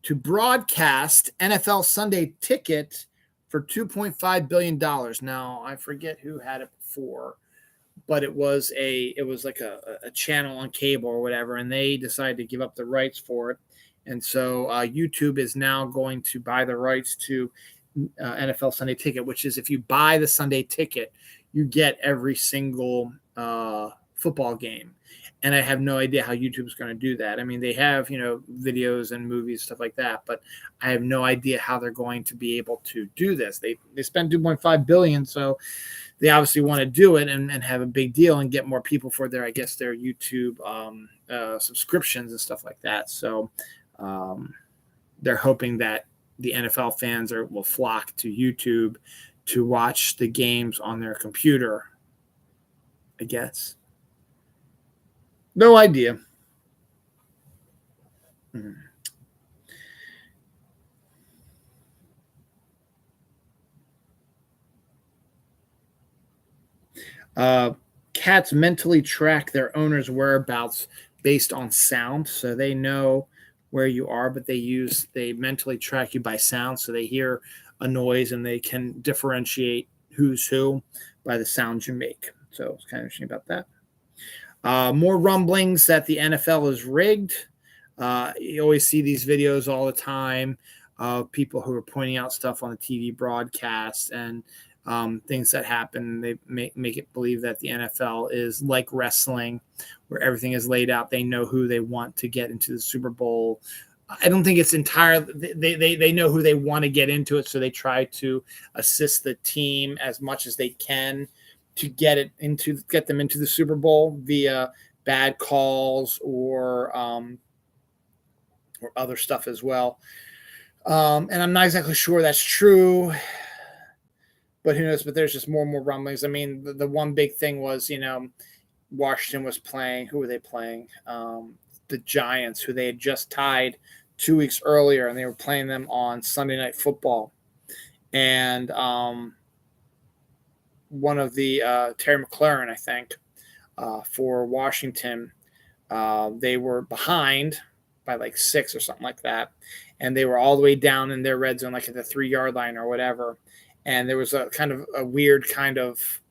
Speaker 1: to broadcast NFL Sunday Ticket for $2.5 billion. Now, I forget who had it before, but it was like a channel on cable or whatever, and they decided to give up the rights for it. And so YouTube is now going to buy the rights to NFL Sunday Ticket, which is if you buy the Sunday Ticket, you get every single football game. And I have no idea how YouTube is going to do that. I mean, they have, videos and movies, stuff like that, but I have no idea how they're going to be able to do this. They spent $2.5 billion, so they obviously want to do it and have a big deal and get more people for their YouTube subscriptions and stuff like that. So they're hoping that the NFL fans will flock to YouTube to watch the games on their computer, I guess. No idea. Cats mentally track their owner's whereabouts based on sound, so they know where you are, but they mentally track you by sound, so they hear a noise and they can differentiate who's who by the sound you make. So it's kind of interesting about that. More rumblings that the NFL is rigged. You always see these videos all the time of people who are pointing out stuff on the TV broadcast and things that happen. They make it believe that the NFL is like wrestling, where everything is laid out. They know who they want to get into the Super Bowl. I don't think it's entirely. They know who they want to get into it, so they try to assist the team as much as they can to get them into the Super Bowl via bad calls or other stuff as well. And I'm not exactly sure that's true, but who knows? But there's just more and more rumblings. I mean, the one big thing was, Washington was playing. Who were they playing? The Giants, who they had just tied 2 weeks earlier, and they were playing them on Sunday Night Football. And one of the Terry McLaurin, I think, for Washington, they were behind by like 6 or something like that, and they were all the way down in their red zone, like at the 3-yard line or whatever. And there was a kind of a weird kind of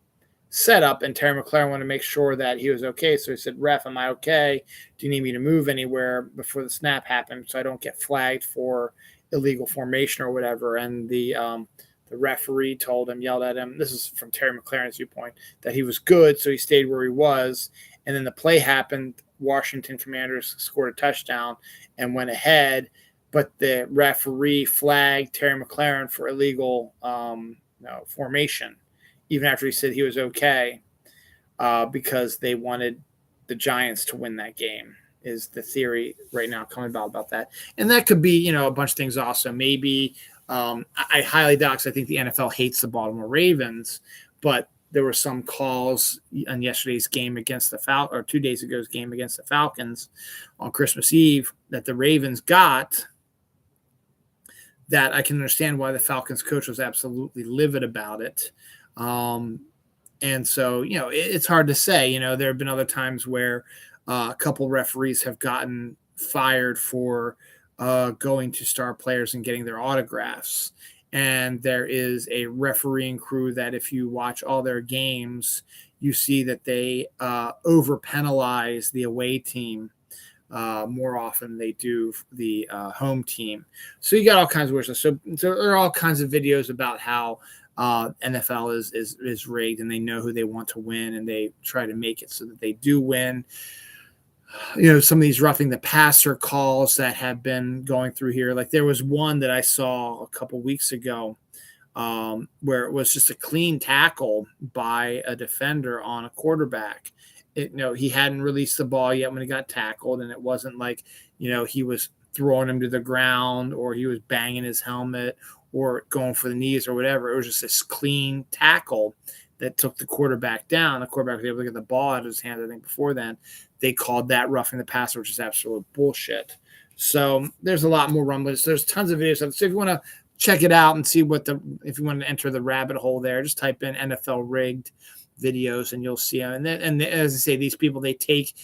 Speaker 1: setup, and Terry McLaurin wanted to make sure that he was okay. So he said, "Ref, am I okay? Do you need me to move anywhere before the snap happened so I don't get flagged for illegal formation or whatever?" And the referee yelled at him. This is from Terry McLaurin's viewpoint, that he was good, so he stayed where he was. And then the play happened. Washington Commanders scored a touchdown and went ahead, but the referee flagged Terry McLaurin for illegal formation, even after he said he was okay, because they wanted the Giants to win that game, is the theory right now coming about that. And that could be, a bunch of things also. Maybe I highly doubt, because I think the NFL hates the Baltimore Ravens, but there were some calls on yesterday's game against the Falcons, or 2 days ago's game against the Falcons on Christmas Eve, that the Ravens got that I can understand why the Falcons coach was absolutely livid about it. And so, it's hard to say. There have been other times where a couple referees have gotten fired for going to star players and getting their autographs. And there is a refereeing crew that if you watch all their games, you see that they over penalize the away team more often than they do the home team. So you got all kinds of weird stuff. So there are all kinds of videos about how NFL is rigged, and they know who they want to win, and they try to make it so that they do win. Some of these roughing the passer calls that have been going through here. Like there was one that I saw a couple weeks ago where it was just a clean tackle by a defender on a quarterback. He hadn't released the ball yet when he got tackled, and it wasn't like, he was throwing him to the ground or he was banging his helmet or going for the knees or whatever. It was just this clean tackle that took the quarterback down. The quarterback was able to get the ball out of his hand, I think, before then. They called that roughing the passer, which is absolute bullshit. So there's a lot more rumblings. There's tons of videos. So if you want to check it out and see if you want to enter the rabbit hole there, just type in NFL rigged videos and you'll see them. And as I say, these people, they take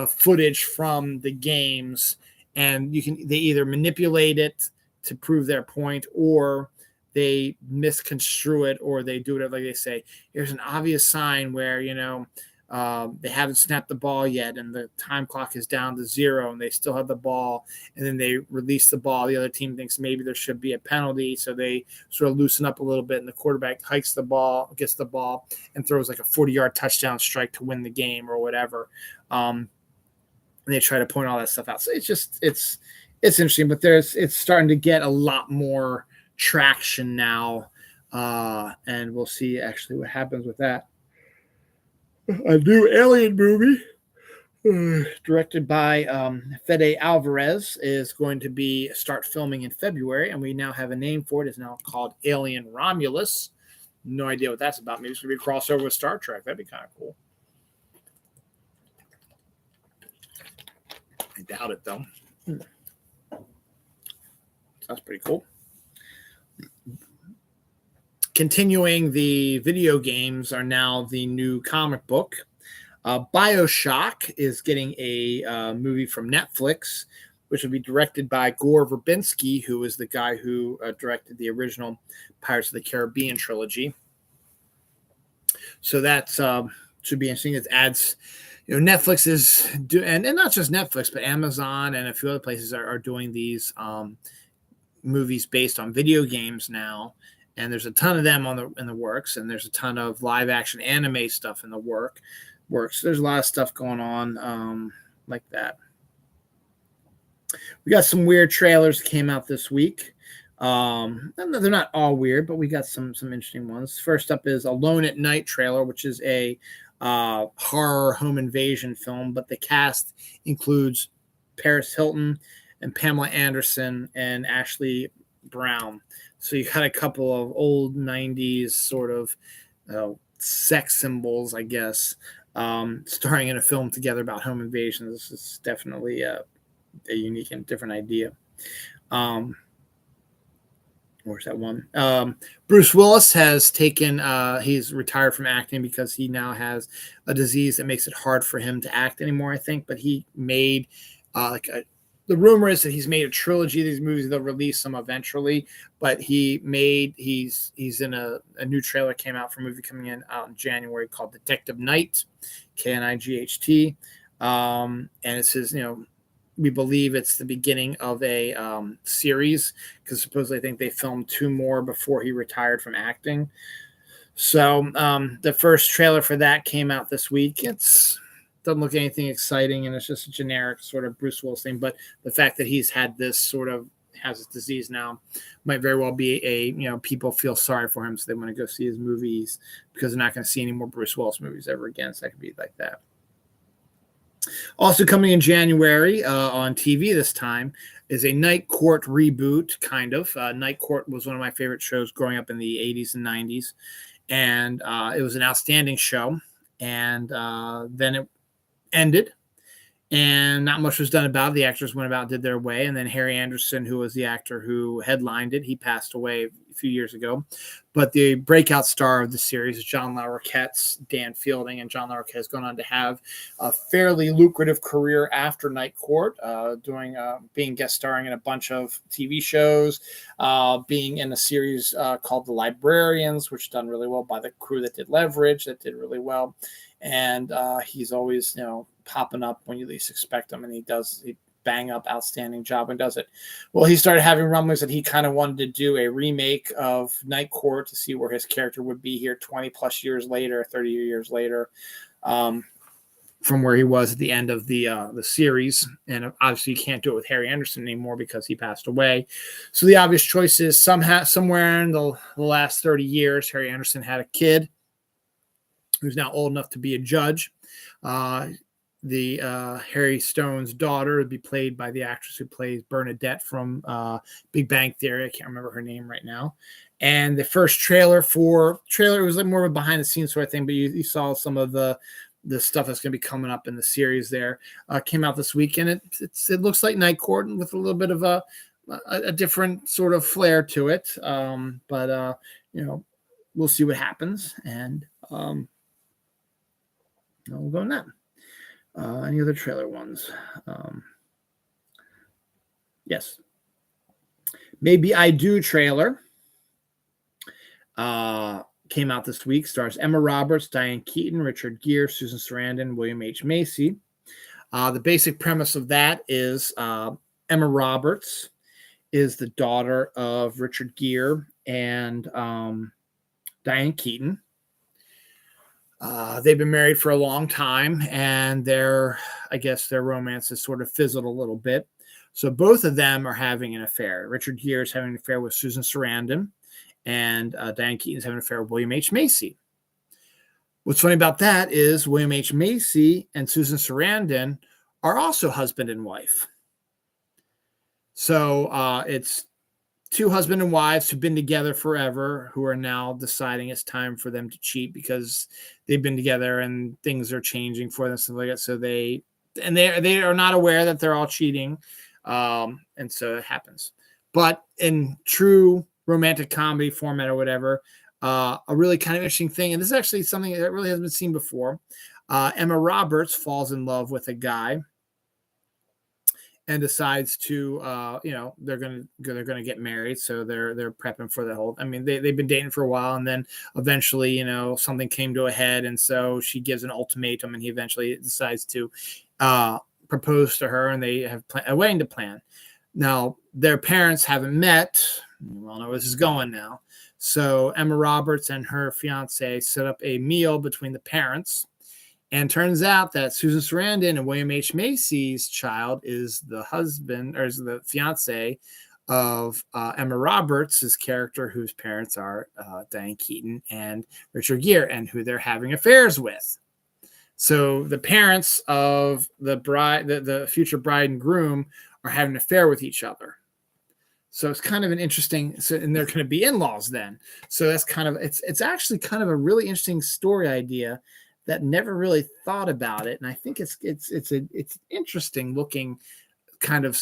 Speaker 1: footage from the games, and they either manipulate it to prove their point, or they misconstrue it, or they do it like they say, here's an obvious sign where, they haven't snapped the ball yet and the time clock is down to 0 and they still have the ball, and then they release the ball. The other team thinks maybe there should be a penalty, so they sort of loosen up a little bit, and the quarterback hikes the ball, gets the ball, and throws like a 40-yard touchdown strike to win the game or whatever. And they try to point all that stuff out. So it's interesting, but it's starting to get a lot more traction now, and we'll see actually what happens with that. A new Alien movie directed by Fede Alvarez is going to start filming in February, and we now have a name for it. It's now called Alien Romulus. No idea what that's about. Maybe it's going to be a crossover with Star Trek. That'd be kind of cool. I doubt it, though. That's pretty cool. Continuing, the video games are now the new comic book. BioShock is getting a movie from Netflix, which will be directed by Gore Verbinski, who is the guy who directed the original Pirates of the Caribbean trilogy. So that should be interesting. It adds, Netflix is and not just Netflix, but Amazon and a few other places are doing these movies based on video games now. And there's a ton of them in the works, and there's a ton of live action anime stuff in the works. There's a lot of stuff going on like that. We got some weird trailers that came out this week. They're not all weird, but we got some interesting ones. First up is Alone at Night trailer, which is a horror home invasion film, but the cast includes Paris Hilton and Pamela Anderson and Ashley Brown. So you got a couple of old 90s sort of sex symbols, I guess, starring in a film together about home invasion. This is definitely a unique and different idea. Where's that one? Bruce Willis has he's retired from acting because he now has a disease that makes it hard for him to act anymore, I think. But he made the rumor is that he's made a trilogy of these movies. They'll release them eventually, but he's in a new trailer came out for a movie coming out in January called Detective Night, Knight. And it says, we believe it's the beginning of a series, because supposedly I think they filmed 2 more before he retired from acting. So the first trailer for that came out this week. Doesn't look anything exciting, and it's just a generic sort of Bruce Willis thing. But the fact that he's had has this disease now might very well be people feel sorry for him, so they want to go see his movies because they're not going to see any more Bruce Willis movies ever again. So that could be like that. Also coming in January on TV this time is a Night Court reboot, kind of. Night Court was one of my favorite shows growing up in the 80s and 90s, and it was an outstanding show. And then it ended, and not much was done about it. The actors went about, did their way, and then Harry Anderson, who was the actor who headlined it, he passed away a few years ago. But the breakout star of the series is John Larroquette's Dan Fielding, and John Larroquette has gone on to have a fairly lucrative career after Night Court, being guest starring in a bunch of TV shows, being in a series called The Librarians, which done really well by the crew that did Leverage, that did really well. And he's always, popping up when you least expect him, and he bang up outstanding job and does it. Well, he started having rumblings that he kind of wanted to do a remake of Night Court to see where his character would be here 20 plus years later, 30 years later, from where he was at the end of the series. And obviously you can't do it with Harry Anderson anymore because he passed away. So the obvious choice is somewhere in the last 30 years, Harry Anderson had a kid who's now old enough to be a judge. Harry Stone's daughter would be played by the actress who plays Bernadette from Big Bang Theory. I can't remember her name right now. And the first trailer was like more of a behind the scenes sort of thing, but you saw some of the stuff that's going to be coming up in the series there. Came out this week, and it looks like Night Court with a little bit of a different sort of flair to it. But we'll see what happens, and we'll go on that. Any other trailer ones? Yes. Maybe I Do trailer came out this week. Stars Emma Roberts, Diane Keaton, Richard Gere, Susan Sarandon, William H. Macy. The basic premise of that is Emma Roberts is the daughter of Richard Gere and Diane Keaton. They've been married for a long time, and their romance has sort of fizzled a little bit. So both of them are having an affair. Richard Gere is having an affair with Susan Sarandon, and Diane Keaton is having an affair with William H. Macy. What's funny about that is William H. Macy and Susan Sarandon are also husband and wife. So it's two husband and wives who've been together forever, who are now deciding it's time for them to cheat because they've been together and things are changing for them, stuff like that. So they are not aware that they're all cheating, and so it happens. But in true romantic comedy format or whatever, a really kind of interesting thing, and this is actually something that really hasn't been seen before. Emma Roberts falls in love with a guy and decides to, they're gonna get married, so they're prepping for the whole. I mean, they've been dating for a while, and then eventually, something came to a head, and so she gives an ultimatum, and he eventually decides to propose to her, and they have a wedding to plan. Now, their parents haven't met. We all know where this is going now. So Emma Roberts and her fiance set up a meal between the parents. And turns out that Susan Sarandon and William H. Macy's child is the husband, or is the fiance of Emma Roberts' character, whose parents are Diane Keaton and Richard Gere, and who they're having affairs with. So the parents of the bride, the future bride and groom, are having an affair with each other. So it's kind of an interesting, and they're going to be in-laws then. So that's kind of, it's actually kind of a really interesting story idea that never really thought about it. And I think it's interesting looking kind of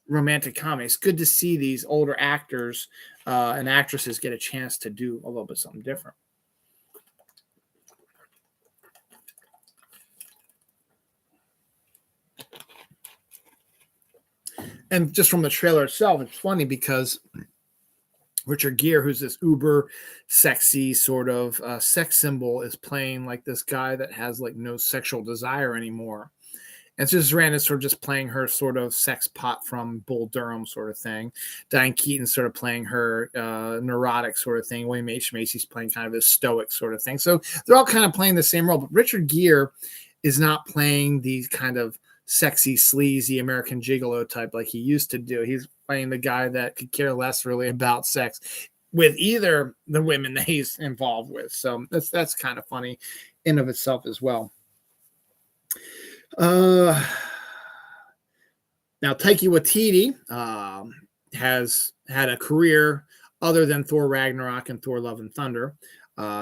Speaker 1: romantic comedy. It's good to see these older actors and actresses get a chance to do a little bit something different. And just from the trailer itself, it's funny because Richard Gere, who's this uber sexy sort of sex symbol, is playing like this guy that has like no sexual desire anymore. And Susan Sarandon is sort of just playing her sort of sex pot from Bull Durham sort of thing. Diane Keaton sort of playing her neurotic sort of thing. William H. Macy's playing kind of this stoic sort of thing. So they're all kind of playing the same role. But Richard Gere is not playing these kind of sexy, sleazy American gigolo type like he used to do. He's playing the guy that could care less really about sex with either the women that he's involved with. So that's kind of funny in of itself as well. Now Taika Waititi has had a career other than Thor Ragnarok and Thor Love and Thunder.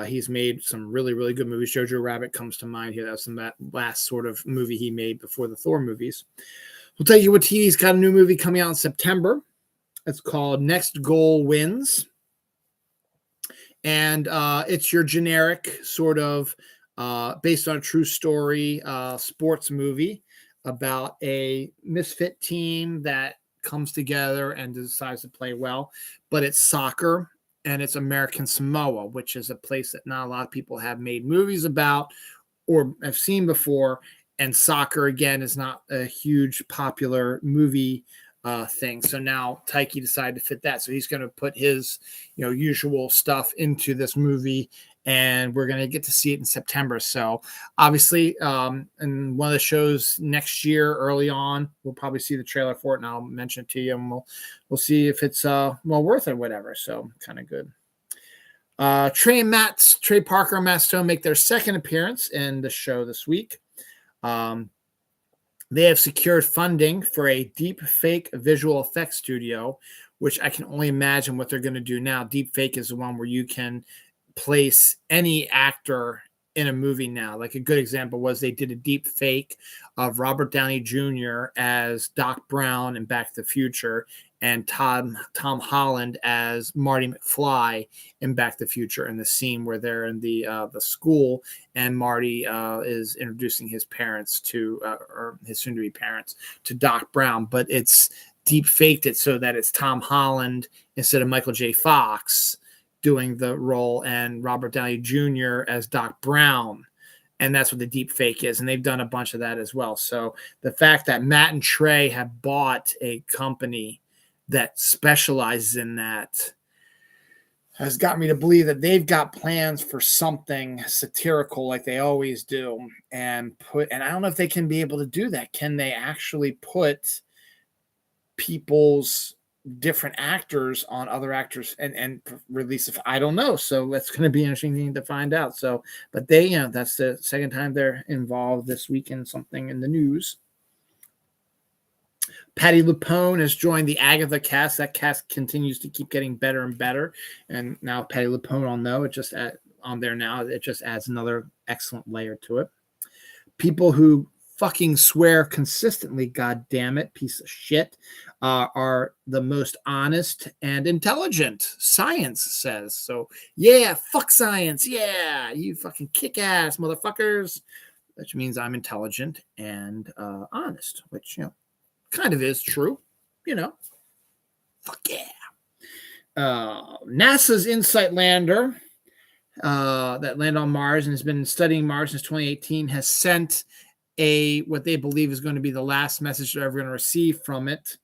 Speaker 1: He's made some really, really good movies. Jojo Rabbit comes to mind here. That was that last sort of movie he made before the Thor movies. We'll tell you what, he's got a new movie coming out in September. It's called Next Goal Wins. And it's your generic sort of based on a true story sports movie about a misfit team that comes together and decides to play well. But it's soccer, and it's American Samoa, which is a place that not a lot of people have made movies about or have seen before. And soccer, again, is not a huge popular movie thing. So now Taiki decided to fit that. So he's going to put his, usual stuff into this movie, and we're going to get to see it in September. So obviously, in one of the shows next year, early on, we'll probably see the trailer for it, and I'll mention it to you, and we'll see if it's worth it or whatever. So kind of good. Trey Parker and Matt Stone make their second appearance in the show this week. They have secured funding for a deep fake visual effects studio, which I can only imagine what they're going to do now. Deep fake is the one where you can place any actor in a movie now. Like a good example was they did a deep fake of Robert Downey Jr. as Doc Brown in Back to the Future, and Tom Holland as Marty McFly in Back to the Future, in the scene where they're in the school and Marty is introducing his parents to or his soon-to-be parents to Doc Brown, but it's deep faked it so that it's Tom Holland instead of Michael J. Fox doing the role, and Robert Downey Jr. as Doc Brown. And that's what the deep fake is. And they've done a bunch of that as well. So the fact that Matt and Trey have bought a company that specializes in that has got me to believe that they've got plans for something satirical like they always do. And I don't know if they can be able to do that. Can they actually put people's different actors on other actors and release it? I don't know. So that's going to be an interesting thing to find out. So, but they, that's the second time they're involved this week in something in the news. Patti LuPone has joined the Agatha cast. That cast continues to keep getting better and better. And now Patti LuPone, I'll know it just on there now. It just adds another excellent layer to it. People who fucking swear consistently, god damn it, piece of shit, are the most honest and intelligent, science says. So yeah, fuck science. Yeah, you fucking kick ass motherfuckers. Which means I'm intelligent and honest, which kind of is true. Fuck yeah. NASA's InSight lander that landed on Mars and has been studying Mars since 2018 has sent what they believe is going to be the last message they're ever going to receive from it.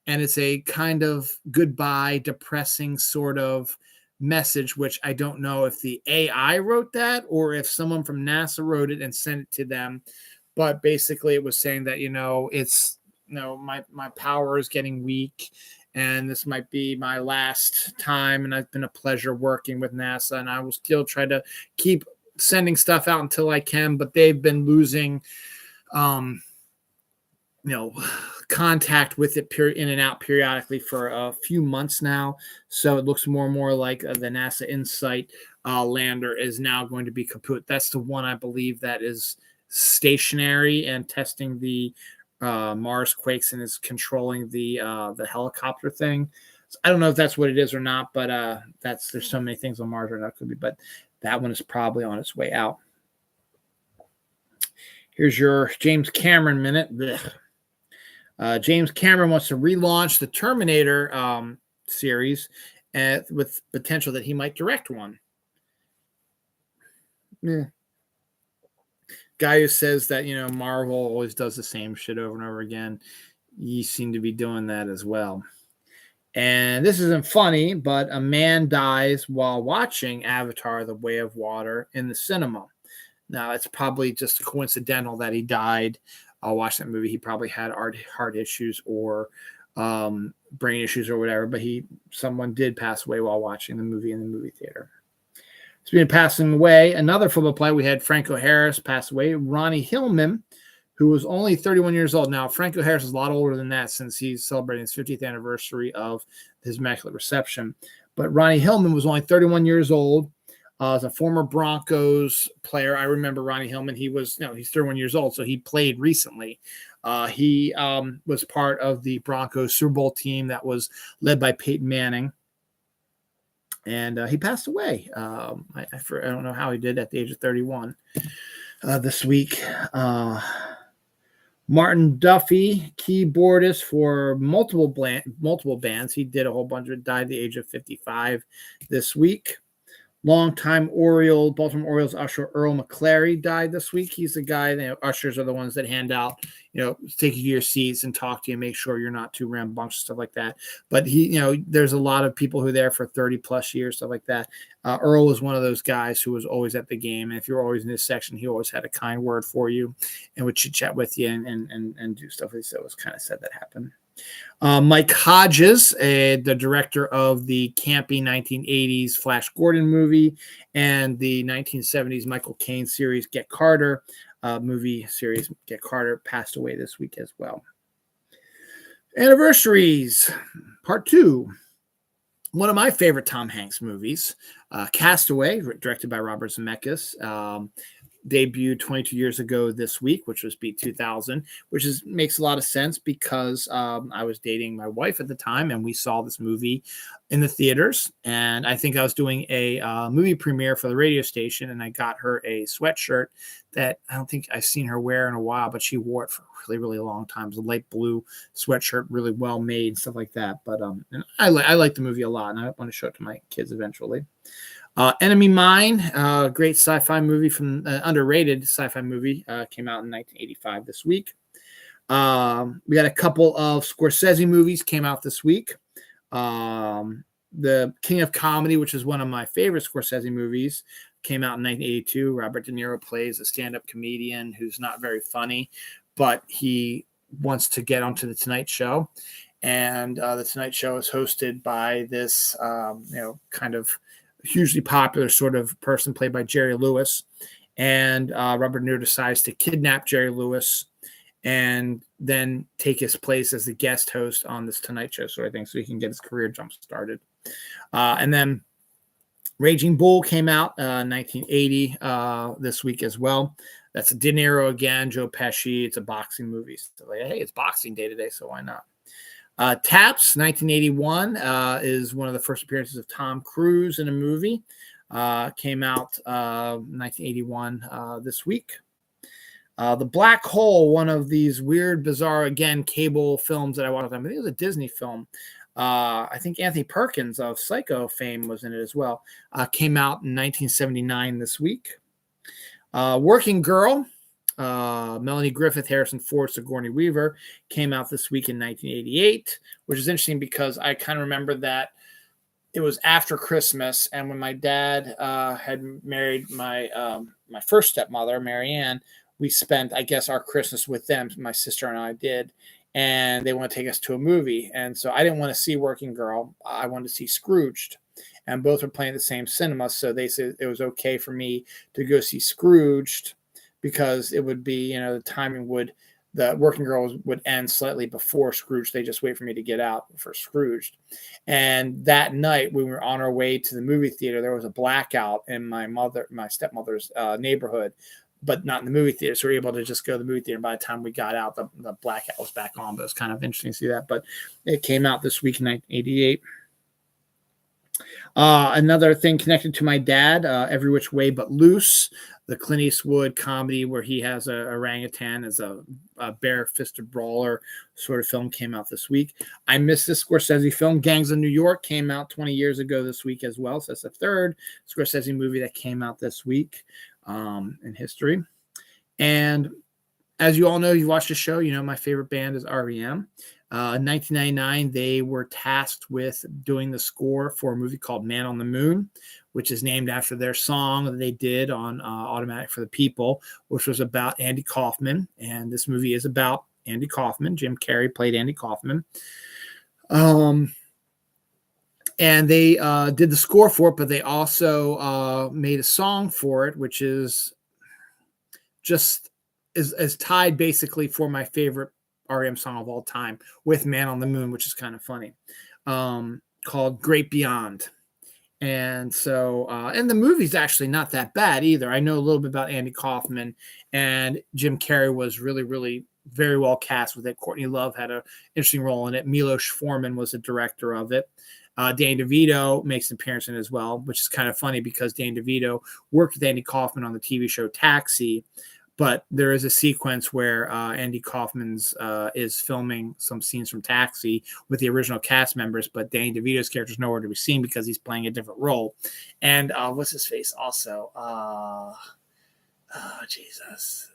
Speaker 1: And it's a kind of goodbye, depressing sort of message, which I don't know if the AI wrote that or if someone from NASA wrote it and sent it to them. But basically it was saying that, it's, my power is getting weak and this might be my last time. And it's been a pleasure working with NASA, and I will still try to keep sending stuff out until I can, but they've been losing, contact with it in and out periodically for a few months now. So it looks more and more like the NASA InSight lander is now going to be kaput. That's the one I believe that is stationary and testing the Mars quakes and is controlling the helicopter thing. So I don't know if that's what it is or not, but there's so many things on Mars right now, could be, but that one is probably on its way out. Here's your James Cameron minute. James Cameron wants to relaunch the Terminator series with potential that he might direct one. Yeah. Guy who says that, Marvel always does the same shit over and over again. You seem to be doing that as well. And this isn't funny, but a man dies while watching Avatar: The Way of Water in the cinema. Now, it's probably just coincidental that he died while watching that movie. He probably had heart issues or brain issues or whatever, but someone did pass away while watching the movie in the movie theater. Speaking of passing away, another football player, we had Franco Harris pass away. Ronnie Hillman, who was only 31 years old. Now, Franco Harris is a lot older than that since he's celebrating his 50th anniversary of his Immaculate Reception. But Ronnie Hillman was only 31 years old. As a former Broncos player, I remember Ronnie Hillman. He's 31 years old, so he played recently. He was part of the Broncos Super Bowl team that was led by Peyton Manning. And he passed away. I don't know how he did at the age of 31 this week. Martin Duffy, keyboardist for multiple bands. He did a whole bunch of, died at the age of 55 this week. Longtime Baltimore Orioles usher Earl McClary died this week. He's the guy, ushers are the ones that hand out, take you to your seats and talk to you, make sure you're not too rambunctious, stuff like that. But there's a lot of people who are there for 30 plus years, stuff like that. Earl was one of those guys who was always at the game. And if you're always in this section, he always had a kind word for you and would chit chat with you and do stuff. So it was kind of sad that happened. Mike Hodges, the director of the campy 1980s Flash Gordon movie and the 1970s Michael Caine series Get Carter movie series Get Carter, passed away this week as well. Anniversaries, part 2. One of my favorite Tom Hanks movies, Castaway, directed by Robert Zemeckis. Debuted 22 years ago this week, which was beat 2000, which makes a lot of sense because I was dating my wife at the time and we saw this movie in the theaters. And I think I was doing a movie premiere for the radio station, and I got her a sweatshirt that I don't think I've seen her wear in a while, but she wore it for a really, really long time. It was a light blue sweatshirt, really well made and stuff like that. But and I like the movie a lot, and I want to show it to my kids eventually. Enemy Mine, great sci-fi movie from underrated sci-fi movie, came out in 1985 this week. We got a couple of Scorsese movies came out this week. The King of Comedy, which is one of my favorite Scorsese movies, came out in 1982. Robert De Niro plays a stand-up comedian who's not very funny, but he wants to get onto the Tonight Show. And the Tonight Show is hosted by this, kind of hugely popular sort of person played by Jerry Lewis. And Robert De Niro decides to kidnap Jerry Lewis and then take his place as the guest host on this Tonight Show sort of thing, so he can get his career jump started. And then Raging Bull came out 1980 this week as well. That's De Niro again, Joe Pesci. It's a boxing movie. So hey, it's boxing day today, so why not? Taps, 1981, is one of the first appearances of Tom Cruise in a movie. Came out 1981 this week. The Black Hole, one of these weird, bizarre, again, cable films that I watched. I think it was a Disney film. I think Anthony Perkins of Psycho fame was in it as well. Came out in 1979 this week. Working Girl, Melanie Griffith, Harrison Ford, Sigourney Weaver, came out this week in 1988, which is interesting because I kind of remember that it was after Christmas, and when my dad had married my my first stepmother, Marianne, we spent, I guess, our Christmas with them. My sister and I did, and they want to take us to a movie, and so I didn't want to see Working Girl. I wanted to see Scrooged, and both were playing at the same cinema, so they said it was okay for me to go see Scrooged, because it would be, the timing the Working Girl would end slightly before Scrooge. They just wait for me to get out for Scrooge. And that night, when we were on our way to the movie theater, there was a blackout in my stepmother's neighborhood, but not in the movie theater. So we were able to just go to the movie theater. By the time we got out, the blackout was back on. But it was kind of interesting to see that. But it came out this week in 1988. Another thing connected to my dad, Every Which Way But Loose, the Clint Eastwood comedy where he has a orangutan as a bare-fisted brawler sort of film, came out this week. I missed this Scorsese film. Gangs of New York came out 20 years ago this week as well. So that's the third Scorsese movie that came out this week in history. And as you all know, you watched the show, my favorite band is REM. In 1999, they were tasked with doing the score for a movie called Man on the Moon, which is named after their song that they did on Automatic for the People, which was about Andy Kaufman. And this movie is about Andy Kaufman. Jim Carrey played Andy Kaufman. And they did the score for it, but they also made a song for it, which is just is tied basically for my favorite REM song of all time with Man on the Moon, which is kind of funny, called Great Beyond. And so, and the movie's actually not that bad either. I know a little bit about Andy Kaufman, and Jim Carrey was really, really very well cast with it. Courtney Love had an interesting role in it. Milos Forman was the director of it. Danny DeVito makes an appearance in it as well, which is kind of funny because Danny DeVito worked with Andy Kaufman on the TV show Taxi. But there is a sequence where Andy Kaufman's is filming some scenes from Taxi with the original cast members, but Danny DeVito's character is nowhere to be seen because he's playing a different role. And what's his face also? Oh, Jesus.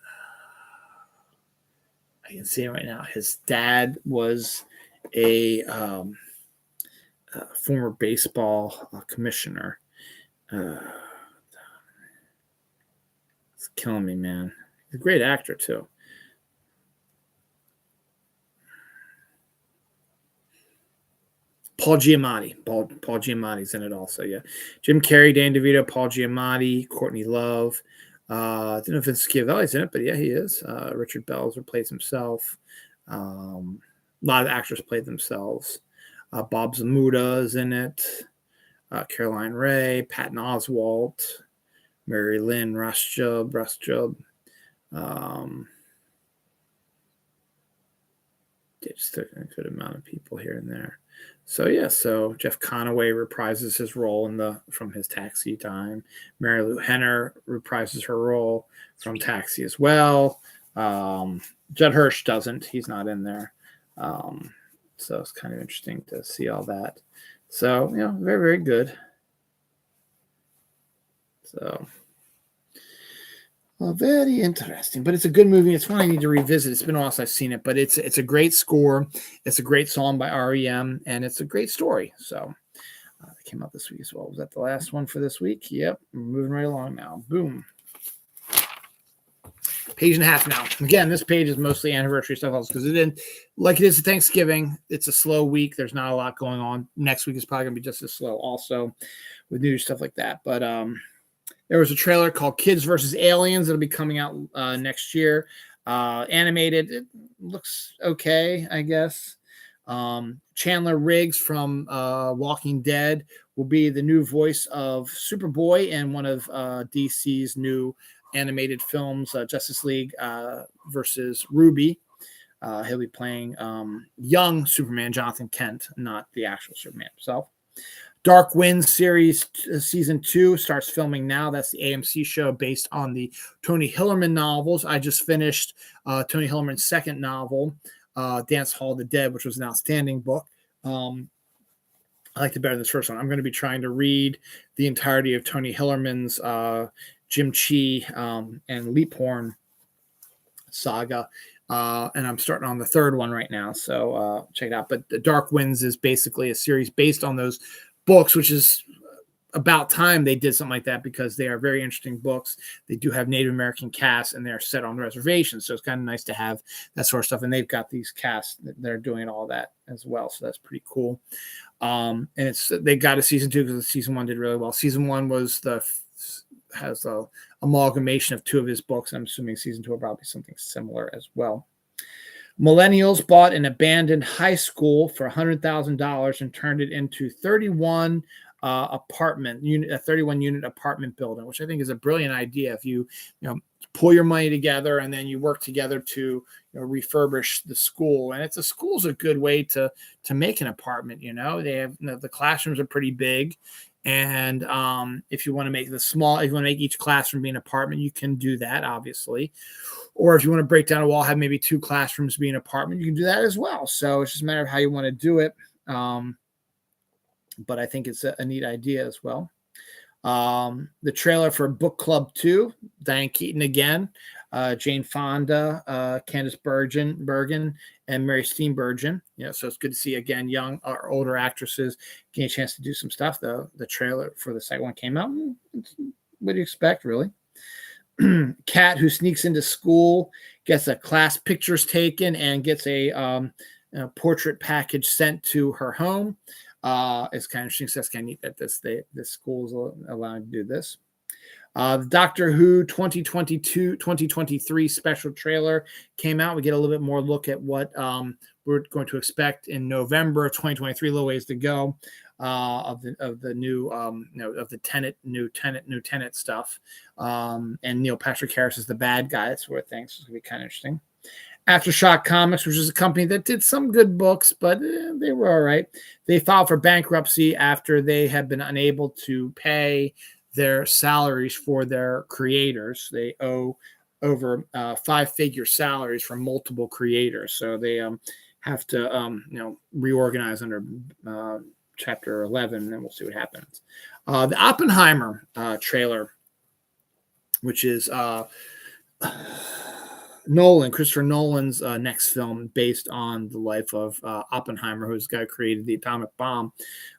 Speaker 1: I can see it right now. His dad was a former baseball commissioner. It's killing me, man. He's a great actor, too. Paul Giamatti. Paul Giamatti's in it also, yeah. Jim Carrey, Dan DeVito, Paul Giamatti, Courtney Love. I don't know if Vince Schiavelli's in it, but yeah, he is. Richard Belzer plays himself. A lot of actors played themselves. Bob Zamuda is in it. Caroline Ray, Patton Oswalt, Mary Lynn Rustjub. Just a good amount of people here and there. So yeah, so Jeff Conaway reprises his role from his Taxi time. Mary Lou Henner reprises her role from Taxi as well. Judd Hirsch doesn't; he's not in there. So it's kind of interesting to see all that. So very, very good. So. Well, very interesting, but it's a good movie. It's one I need to revisit. It's been a while since I've seen it, but it's a great score. It's a great song by REM, and it's a great story. So it came out this week as well. Was that the last one for this week? Yep. We're moving right along now. Boom. Page and a half now. Again, this page is mostly anniversary stuff because it is Thanksgiving. It's a slow week. There's not a lot going on. Next week is probably going to be just as slow also with news, stuff like that. But there was a trailer called Kids vs. Aliens. It'll be coming out next year. Animated. It looks okay, I guess. Chandler Riggs from Walking Dead will be the new voice of Superboy in one of DC's new animated films, Justice League versus Ruby. He'll be playing young Superman, Jonathan Kent, not the actual Superman himself. Dark Winds series season 2 starts filming now. That's the AMC show based on the Tony Hillerman novels. I just finished Tony Hillerman's second novel, Dance Hall of the Dead, which was an outstanding book. I liked it better than this first one. I'm going to be trying to read the entirety of Tony Hillerman's Jim Chi and Leaphorn saga. And I'm starting on the third one right now. So check it out. But the Dark Winds is basically a series based on those books, which is about time they did something like that because they are very interesting books. They do have Native American casts and they're set on reservations. So it's kind of nice to have that sort of stuff. And they've got these casts that they're doing all that as well. So that's pretty cool. And they got a season 2 because the season 1 did really well. Season 1 has a amalgamation of 2 of his books. I'm assuming season 2 will probably be something similar as well. Millennials bought an abandoned high school for $100,000 and turned it into 31 a 31 unit apartment building, which I think is a brilliant idea. If you pull your money together and then you work together to refurbish the school, and school's a good way to make an apartment. They have the classrooms are pretty big. And if you want to make if you want to make each classroom be an apartment, you can do that, obviously. Or if you want to break down a wall, have maybe 2 classrooms be an apartment, you can do that as well. So it's just a matter of how you want to do it. But I think it's a neat idea as well. The trailer for Book Club 2, Diane Keaton again, Jane Fonda, Candice Bergen, and Mary Steenburgen. So it's good to see again young or older actresses getting a chance to do some stuff. The trailer for the second one came out. What do you expect, really? Kat, who sneaks into school, gets a class pictures taken and gets a portrait package sent to her home. It's kind of interesting. So that's kind of neat that this school is allowing to do this. The Doctor Who 2022-2023 special trailer came out. We get a little bit more look at what we're going to expect in November of 2023, a little ways to go. of the new of the new Tenet stuff. And Neil Patrick Harris is the bad guy. That's what I think. So it's gonna be kind of interesting. Aftershock Comics, which is a company that did some good books, but they were all right. They filed for bankruptcy after they had been unable to pay their salaries for their creators. They owe over 5-figure salaries from multiple creators, so they have to reorganize under Chapter 11, and then we'll see what happens. The Oppenheimer trailer, which is Christopher Nolan's next film based on the life of Oppenheimer, who's the guy who created the atomic bomb.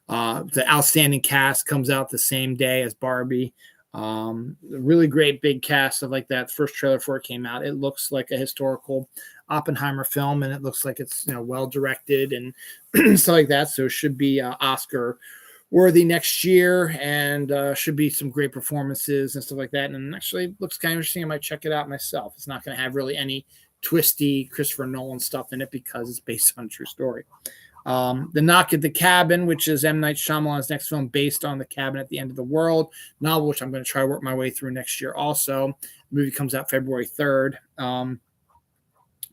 Speaker 1: The outstanding cast comes out the same day as Barbie. Really great big cast, stuff like that. First trailer before it came out, it looks like a historical Oppenheimer film, and it looks like it's well directed and stuff like that. So it should be Oscar worthy next year, and should be some great performances and stuff like that. And actually looks kind of interesting. I might check it out myself. It's not going to have really any twisty Christopher Nolan stuff in it because it's based on a true story. The Knock at the Cabin, which is M. Night Shyamalan's next film based on The Cabin at the End of the World novel, which I'm going to try to work my way through next year also. The movie comes out February 3rd.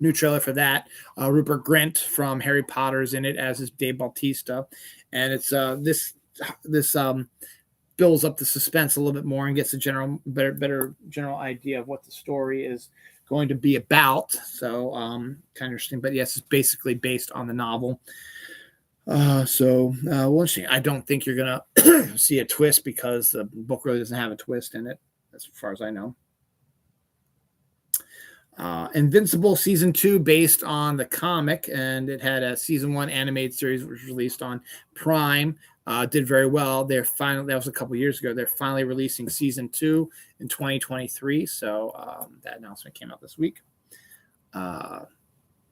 Speaker 1: New trailer for that. Rupert Grint from Harry Potter is in it, as is Dave Bautista. And it's this builds up the suspense a little bit more and gets a better general idea of what the story is going to be about. So kind of interesting. But yes, it's basically based on the novel. We'll see. I don't think you're going to see a twist because the book really doesn't have a twist in it, as far as I know. Invincible season 2 based on the comic, and it had a season 1 animated series which was released on Prime. Did very well. That was a couple years ago. They're finally releasing season 2 in 2023. So that announcement came out this week.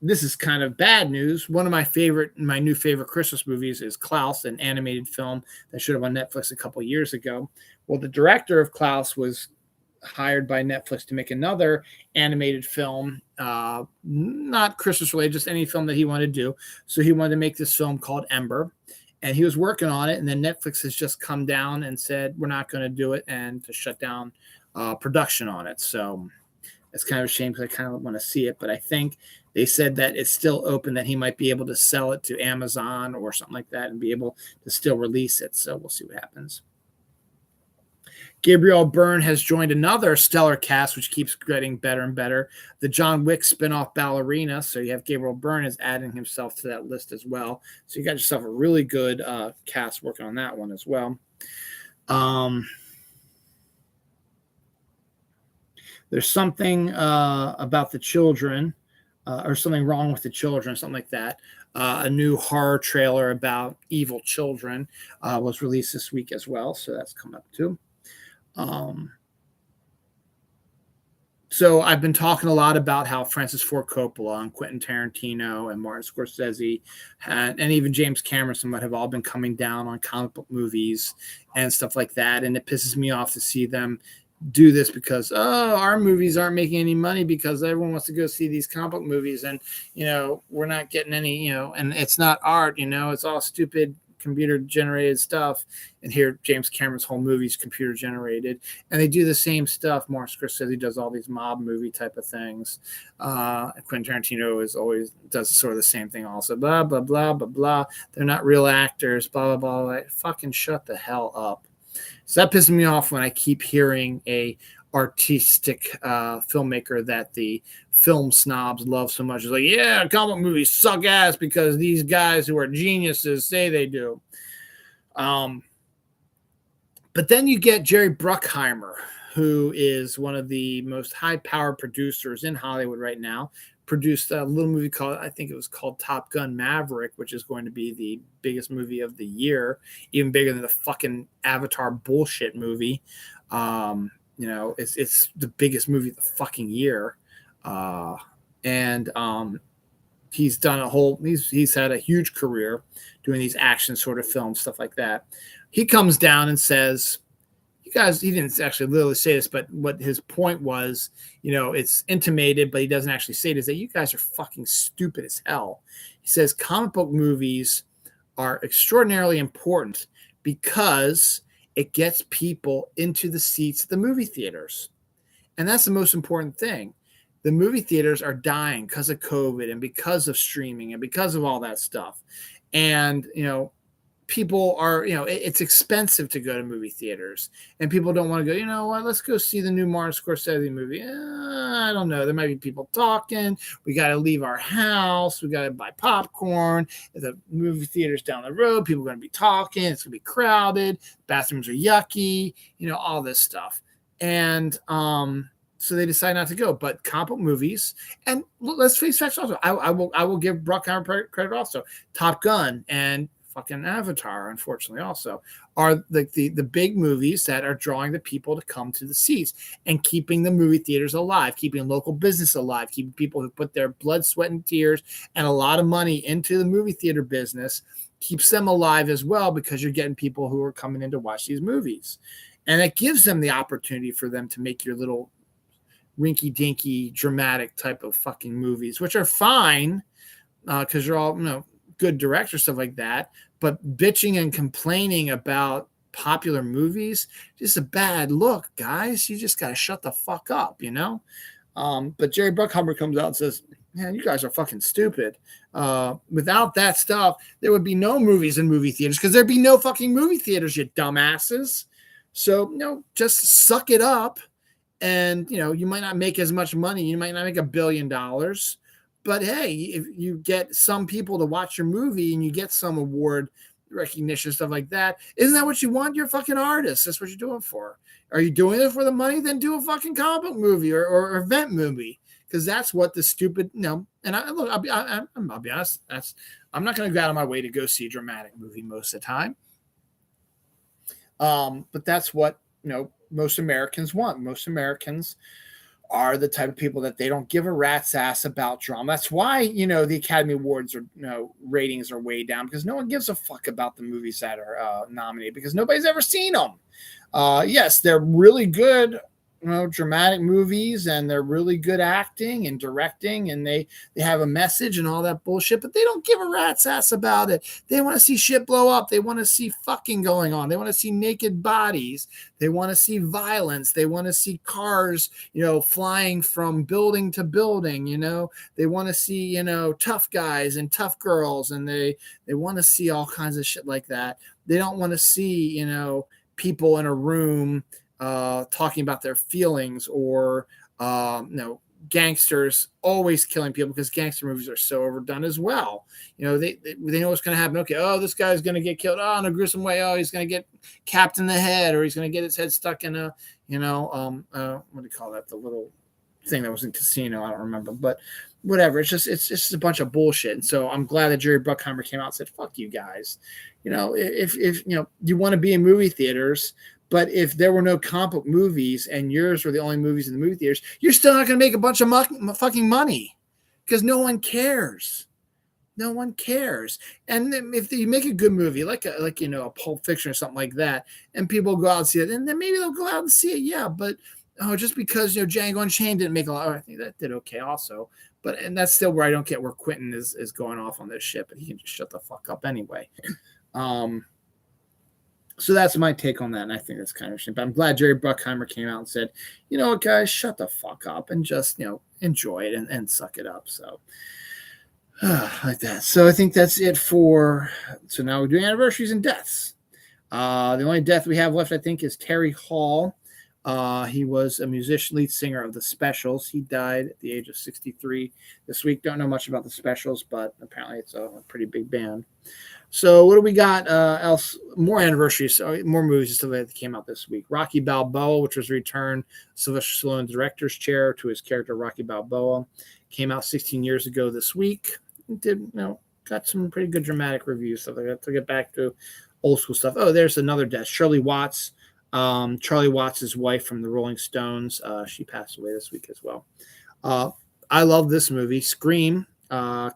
Speaker 1: This is kind of bad news. One of my new favorite Christmas movies is Klaus, an animated film that showed up on Netflix a couple years ago. Well, the director of Klaus was hired by Netflix to make another animated film, not Christmas related, just any film that he wanted to do. So he wanted to make this film called Ember, and he was working on it. And then Netflix has just come down and said, we're not going to do it, and to shut down production on it. So it's kind of a shame because I kind of want to see it, but I think they said that it's still open, that he might be able to sell it to Amazon or something like that and be able to still release it. So we'll see what happens. Gabriel Byrne has joined another stellar cast, which keeps getting better and better. The John Wick spinoff Ballerina. So you have Gabriel Byrne is adding himself to that list as well. So you got yourself a really good cast working on that one as well. There's something about the children, or something wrong with the children, something like that. A new horror trailer about evil children was released this week as well. So that's come up too. So I've been talking a lot about how Francis Ford Coppola and Quentin Tarantino and Martin Scorsese and even James Cameron somewhat have all been coming down on comic book movies and stuff like that. And it pisses me off to see them do this because, our movies aren't making any money because everyone wants to go see these comic book movies. And, we're not getting any, and it's not art, it's all stupid computer generated stuff. And here James Cameron's whole movie's computer generated, and they do the same stuff. Martin Scorsese does all these mob movie type of things. Quentin Tarantino does sort of the same thing also. Blah blah blah blah blah. They're not real actors. Blah blah blah. Fucking shut the hell up. So that pisses me off when I keep hearing a artistic filmmaker that the film snobs love so much. It's like, yeah, comic movies suck ass because these guys who are geniuses say they do. But then you get Jerry Bruckheimer, who is one of the most high-powered producers in Hollywood right now. Produced a little movie called Top Gun Maverick, which is going to be the biggest movie of the year, even bigger than the fucking Avatar bullshit movie. It's the biggest movie of the fucking year. He's done he's had a huge career doing these action sort of films, stuff like that. He comes down and says, you guys, he didn't actually literally say this, but what his point was, it's intimated, but he doesn't actually say it, is that you guys are fucking stupid as hell. He says comic book movies are extraordinarily important because it gets people into the seats at the movie theaters. And that's the most important thing. The movie theaters are dying because of COVID and because of streaming and because of all that stuff. And, people are, it's expensive to go to movie theaters, and people don't want to go, you know what, let's go see the new Martin Scorsese movie. I don't know. There might be people talking. We got to leave our house. We got to buy popcorn. The movie theater's down the road. People are going to be talking. It's going to be crowded. Bathrooms are yucky, all this stuff. And, so they decide not to go. But comic book movies, and let's face facts also. I will give Bruckheimer credit also. Top Gun and fucking Avatar, unfortunately, also are the big movies that are drawing the people to come to the seats and keeping the movie theaters alive, keeping local business alive, keeping people who put their blood, sweat, and tears and a lot of money into the movie theater business, keeps them alive as well, because you're getting people who are coming in to watch these movies. And it gives them the opportunity for them to make your little rinky-dinky, dramatic type of fucking movies, which are fine because you're all, good directors, stuff like that. But bitching and complaining about popular movies, just a bad look, guys. You just got to shut the fuck up, But Jerry Bruckheimer comes out and says, man, you guys are fucking stupid. Without that stuff, there would be no movies in movie theaters because there'd be no fucking movie theaters, you dumbasses. So, just suck it up. And, you might not make as much money. You might not make $1 billion. But, hey, if you get some people to watch your movie and you get some award recognition, stuff like that, isn't that what you want? You're a fucking artist. That's what you're doing for. Are you doing it for the money? Then do a fucking comic book movie or event movie, because that's what the stupid, And I'll be honest. I'm not going to go out of my way to go see a dramatic movie most of the time. But that's what, most Americans want. Most Americans are the type of people that they don't give a rat's ass about drama. That's why, the Academy Awards are, ratings are way down, because no one gives a fuck about the movies that are nominated, because nobody's ever seen them. Yes, they're really good, dramatic movies, and they're really good acting and directing, and they have a message and all that bullshit, but they don't give a rat's ass about it. They want to see shit blow up. They want to see fucking going on. They want to see naked bodies. They want to see violence. They want to see cars, flying from building to building, They want to see, tough guys and tough girls, and they want to see all kinds of shit like that. They don't want to see, people in a room talking about their feelings, or gangsters always killing people, because gangster movies are so overdone as well. They know what's going to happen. Okay, this guy's going to get killed in a gruesome way. He's going to get capped in the head, or he's going to get his head stuck in a what do you call that, the little thing that was in Casino, I don't remember, but whatever. It's just a bunch of bullshit. And so I'm glad that Jerry Bruckheimer came out and said, fuck you guys. If you want to be in movie theaters, but if there were no comic book movies and yours were the only movies in the movie theaters, you're still not going to make a bunch of fucking money, because no one cares. No one cares. And if you make a good movie, like a Pulp Fiction or something like that, and people go out and see it, and then maybe they'll go out and see it. Yeah, but just because Django Unchained didn't make a lot, I think that did okay also. And that's still where I don't get where Quentin is going off on this shit, but he can just shut the fuck up anyway. So that's my take on that, and I think that's kind of interesting. But I'm glad Jerry Bruckheimer came out and said, you know what, guys, shut the fuck up and just, enjoy it and suck it up. So like that. So I think that's it so now we're doing anniversaries and deaths. The only death we have left, I think, is Terry Hall. He was a musician, lead singer of the Specials. He died at the age of 63 this week. Don't know much about the Specials, but apparently it's a pretty big band. So what do we got else? More anniversaries, more movies and stuff that came out this week. Rocky Balboa, which was returned Sylvester Stallone's director's chair to his character Rocky Balboa, came out 16 years ago this week. It got some pretty good dramatic reviews, stuff like that. To get back to old school stuff. Oh, there's another death. Shirley Watts. Charlie Watts' wife from the Rolling Stones. She passed away this week as well. I love this movie. Scream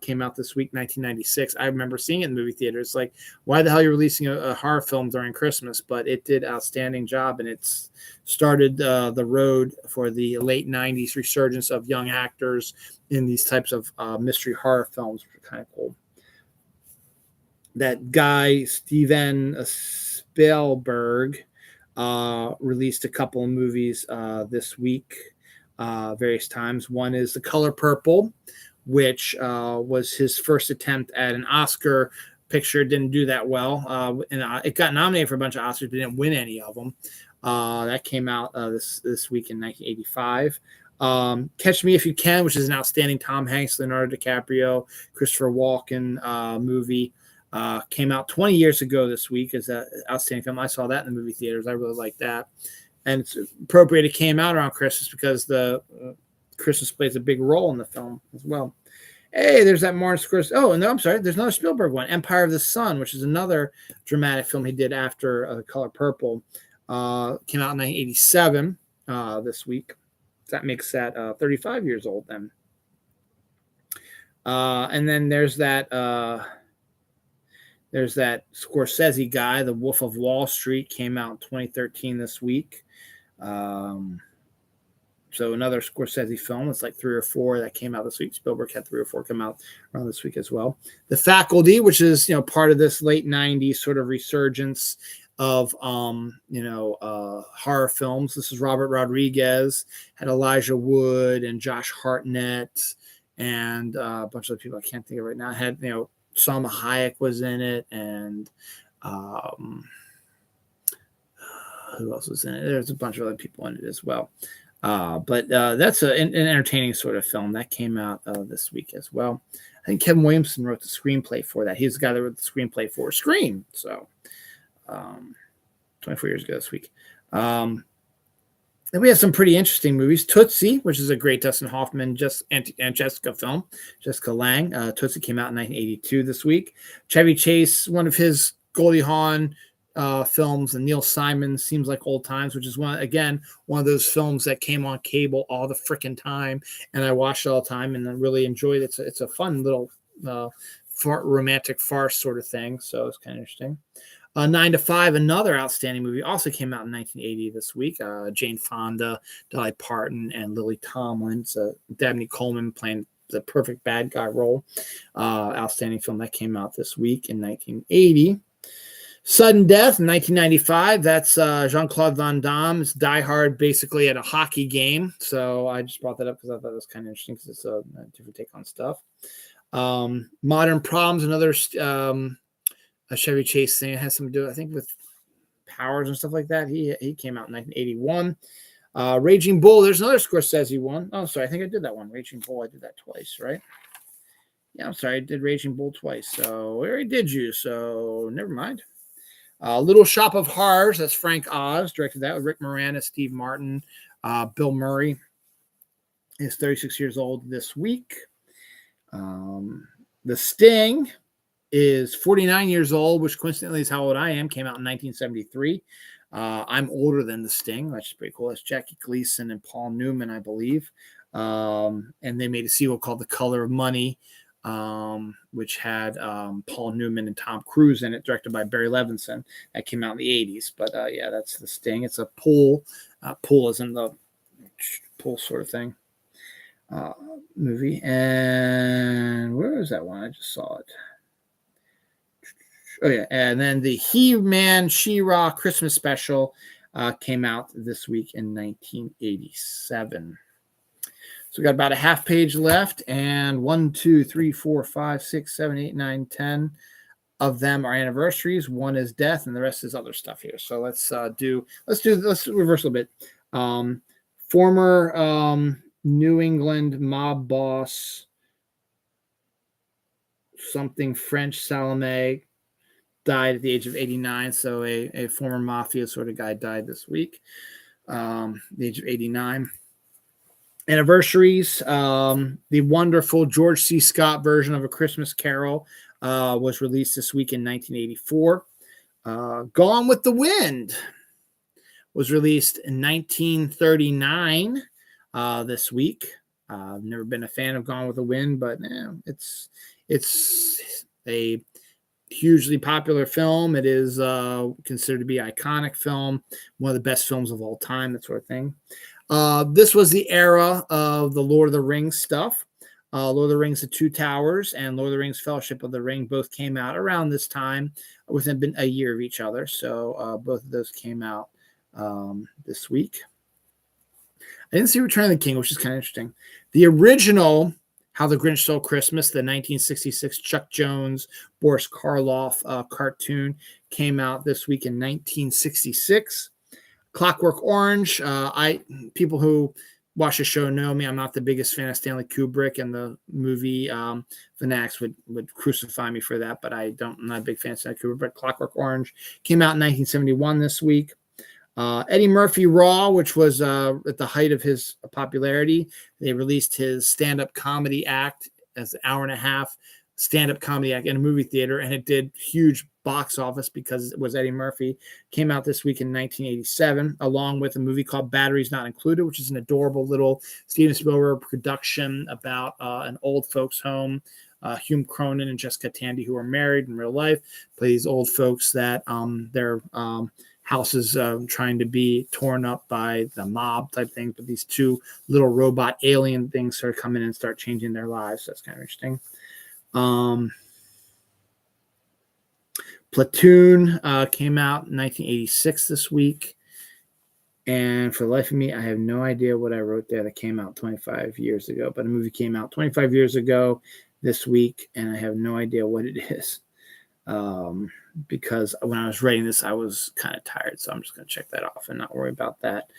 Speaker 1: came out this week, 1996. I remember seeing it in the movie theater. It's like, why the hell are you releasing a horror film during Christmas? But it did outstanding job, and it's started the road for the late 90s resurgence of young actors in these types of mystery horror films, which are kind of cool. that guy Steven Spielberg released a couple of movies this week, various times. One is The Color Purple, which was his first attempt at an Oscar picture. Didn't do that well, and it got nominated for a bunch of Oscars, but didn't win any of them. That came out this week in 1985. Catch Me If You Can, which is an outstanding Tom Hanks, Leonardo DiCaprio, Christopher Walken movie. Came out 20 years ago this week as an outstanding film. I saw that in the movie theaters. I really like that. And it's appropriate it came out around Christmas because the Christmas plays a big role in the film as well. Hey, there's that Martin Scorsese. Oh, no, I'm sorry. There's another Spielberg one, Empire of the Sun, which is another dramatic film he did after The Color Purple. Came out in 1987 this week. That makes that 35 years old then. And then there's that Scorsese guy, The Wolf of Wall Street, came out in 2013 this week. So another Scorsese film. It's like 3 or 4 that came out this week. Spielberg had 3 or 4 come out around this week as well. The Faculty, which is part of this late 90s sort of resurgence of horror films. This is Robert Rodriguez, had Elijah Wood and Josh Hartnett and a bunch of people I can't think of right now. It had Salma Hayek was in it, and who else was in it? There's a bunch of other people in it as well. But that's an entertaining sort of film that came out this week as well. I think Kevin Williamson wrote the screenplay for that. He's the guy that wrote the screenplay for Scream. So 24 years ago this week. Then we have some pretty interesting movies. Tootsie, which is a great Dustin Hoffman and Jessica film. Jessica Lange. Tootsie came out in 1982 this week. Chevy Chase, one of his Goldie Hawn films, and Neil Simon, Seems Like Old Times, which is one of those films that came on cable all the freaking time, and I watched it all the time and I really enjoyed it. It's a fun little romantic farce sort of thing, so it's kind of interesting. 9 to 5, another outstanding movie, also came out in 1980 this week. Jane Fonda, Dolly Parton, and Lily Tomlin. It's Dabney Coleman playing the perfect bad guy role. Outstanding film that came out this week in 1980. Sudden Death in 1995. That's Jean-Claude Van Damme's Die Hard, basically at a hockey game. So I just brought that up because I thought it was kind of interesting because it's a different take on stuff. Modern Problems, another a Chevy Chase thing. It has something to do, I think, with powers and stuff like that. He came out in 1981. Raging Bull, there's another Scorsese one. Oh, sorry, I think I did that one. Raging Bull, I did that twice, right? Yeah, I'm sorry, I did Raging Bull twice. So I already did you, so never mind. Little Shop of Horrors, that's Frank Oz, directed that with Rick Moranis, Steve Martin, Bill Murray. He's 36 years old this week. The Sting is 49 years old, which coincidentally is how old I am. Came out in 1973. I'm older than The Sting, which is pretty cool. That's Jackie Gleason and Paul Newman, I believe. And they made a sequel called The Color of Money, which had Paul Newman and Tom Cruise in it, directed by Barry Levinson. That came out in the 80s. But yeah, that's The Sting. It's a pool. Pool is in the pool sort of thing. Movie. And where is that one? I just saw it. Oh, yeah. And then the He-Man She-Ra Christmas special came out this week in 1987. So we got about a half page left, and 1, 2, 3, 4, 5, 6, 7, 8, 9, 10 of them are anniversaries. One is death, and the rest is other stuff here. So let's reverse a little bit. Former New England mob boss, something French Salome, died at the age of 89. So a former mafia sort of guy died this week, the age of 89. Anniversaries. The wonderful George C. Scott version of A Christmas Carol was released this week in 1984. Gone with the Wind was released in 1939 this week. I've never been a fan of Gone with the Wind, but it's a hugely popular film. It is considered to be an iconic film, one of the best films of all time, that sort of thing. This was the era of the Lord of the Rings stuff. Lord of the Rings: The Two Towers and Lord of the Rings: Fellowship of the Ring both came out around this time, within a year of each other. So both of those came out this week. I didn't see Return of the King, which is kind of interesting. The original How the Grinch Stole Christmas, the 1966 Chuck Jones, Boris Karloff cartoon, came out this week in 1966. Clockwork Orange. People who watch the show know me. I'm not the biggest fan of Stanley Kubrick, and the movie fanatics would crucify me for that, but I'm not a big fan of Stanley Kubrick. But Clockwork Orange came out in 1971 this week. Eddie Murphy Raw, which was at the height of his popularity. They released his stand-up comedy act as an hour and a half stand-up comedy act in a movie theater, and it did huge box office because it was Eddie Murphy. Came out this week in 1987, along with a movie called Batteries Not Included, which is an adorable little Steven Spielberg production about an old folks home. Hume Cronin and Jessica Tandy, who are married in real life, play these old folks that their houses trying to be torn up by the mob type thing, but these two little robot alien things start coming in and start changing their lives. So that's kind of interesting. Platoon came out in 1986 this week. And for the life of me, I have no idea what I wrote there that came out 25 years ago. But a movie came out 25 years ago this week, and I have no idea what it is. Because when I was writing this, I was kind of tired. So I'm just going to check that off and not worry about that.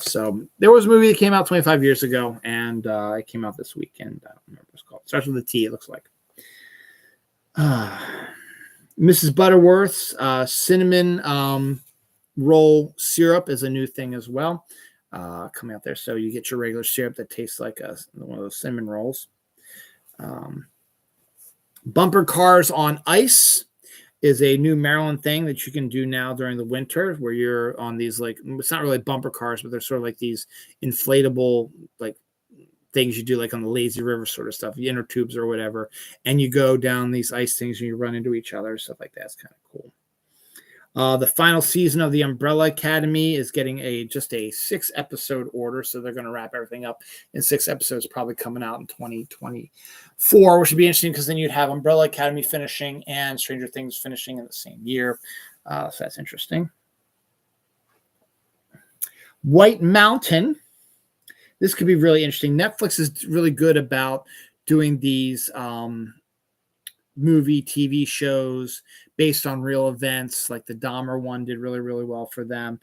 Speaker 1: So there was a movie that came out 25 years ago, and it came out this week. And I don't remember what it's called. It starts with a T, it looks like. Mrs. Butterworth's cinnamon roll syrup is a new thing as well coming out there. So you get your regular syrup that tastes like one of those cinnamon rolls. Bumper cars on ice is a new Maryland thing that you can do now during the winter, where you're on these, like, it's not really bumper cars, but they're sort of like these inflatable, like, things you do like on the lazy river sort of stuff, the inner tubes or whatever, and you go down these ice things and you run into each other, stuff like that. It's kind of cool. The final season of the Umbrella Academy is getting just a 6-episode order, so they're going to wrap everything up in 6 episodes, probably coming out in 2024, which would be interesting because then you'd have Umbrella Academy finishing and Stranger Things finishing in the same year. So that's interesting. White Mountain. This could be really interesting. Netflix is really good about doing these movie, TV shows based on real events. Like the Dahmer one did really, really well for them.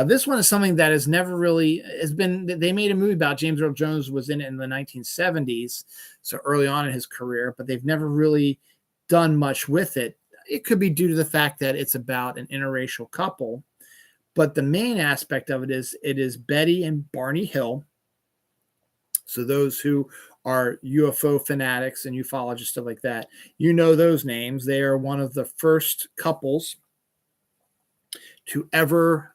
Speaker 1: This one is something that has never really they made a movie about. James Earl Jones was in it in the 1970s, so early on in his career, but they've never really done much with it. It could be due to the fact that it's about an interracial couple, but the main aspect of it is Betty and Barney Hill. So those who are UFO fanatics and ufologists, stuff like that, you know those names. They are one of the first couples to ever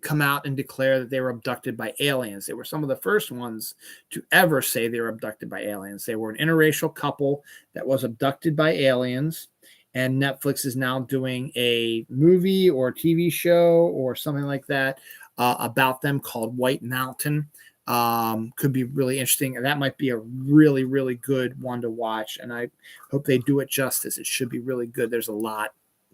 Speaker 1: come out and declare that they were abducted by aliens. They were some of the first ones to ever say they were abducted by aliens. They were an interracial couple that was abducted by aliens, and Netflix is now doing a movie or TV show or something like that about them called White Mountain. Could be really interesting, and that might be a really, really good one to watch, and I hope they do it justice. It should be really good. There's a lot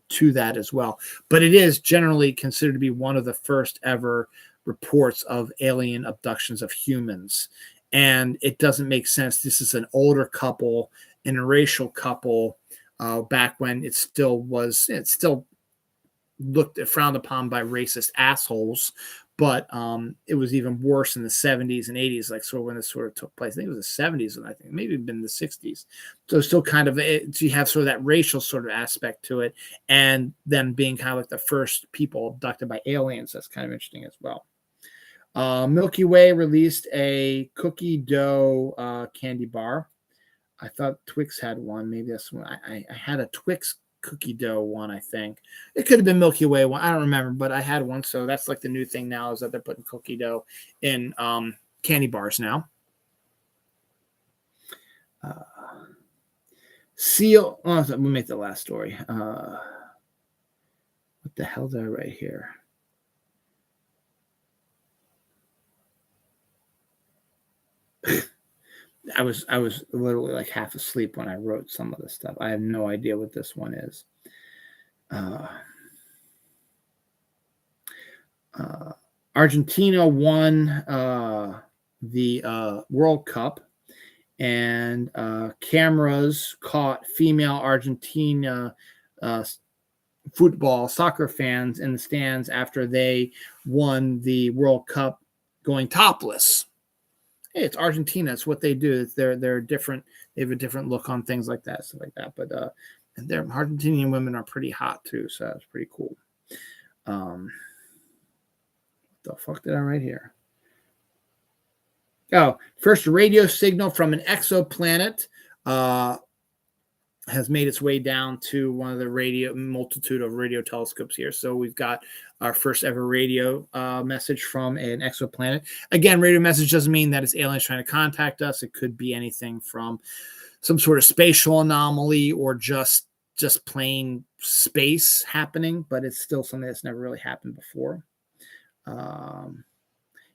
Speaker 1: to that as well, but it is generally considered to be one of the first ever reports of alien abductions of humans, and it doesn't make sense. This is an older couple, interracial couple, back when it still looked frowned upon by racist assholes. But it was even worse in the 70s and 80s, like sort of when this sort of took place. I think it was the 70s, and I think maybe even the 60s. So still kind of, so you have sort of that racial sort of aspect to it, and them being kind of like the first people abducted by aliens. That's kind of interesting as well. Milky Way released a cookie dough candy bar. I thought Twix had one. Maybe that's one. I had a Twix cookie dough one, I think. It could have been Milky Way one. I don't remember, but I had one. So that's like the new thing now, is that they're putting cookie dough in candy bars now. Seal. Oh, we'll make the last story. What the hell did I write here? I was literally like half asleep when I wrote some of this stuff. I have no idea what this one is. Argentina won the World Cup, and cameras caught female Argentina soccer fans in the stands after they won the World Cup going topless. Hey, it's Argentina. It's what they do. They're different. They have a different look on things like that, stuff like that. But their Argentinian women are pretty hot too, so that's pretty cool. What the fuck did I write here? Oh, first radio signal from an exoplanet has made its way down to one of the multitude of radio telescopes here. So we've got our first ever radio message from an exoplanet. Again, radio message doesn't mean that it's aliens trying to contact us. It could be anything from some sort of spatial anomaly or just plain space happening, but it's still something that's never really happened before.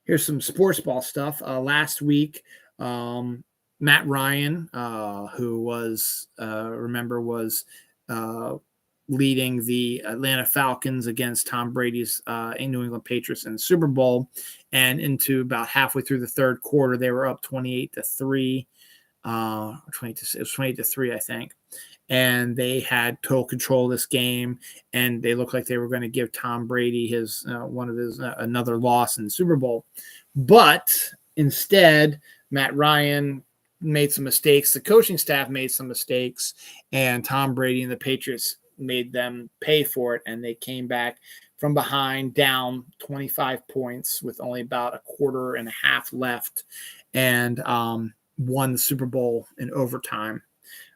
Speaker 1: Here's some sports ball stuff. Last week, Matt Ryan, who was leading the Atlanta Falcons against Tom Brady's New England Patriots in the Super Bowl, and into about halfway through the third quarter, they were up 28-3, 28-3, I think. And they had total control of this game, and they looked like they were going to give Tom Brady his another loss in the Super Bowl. But instead, Matt Ryan made some mistakes. The coaching staff made some mistakes, and Tom Brady and the Patriots made them pay for it, and they came back from behind down 25 points with only about a quarter and a half left, and won the Super Bowl in overtime.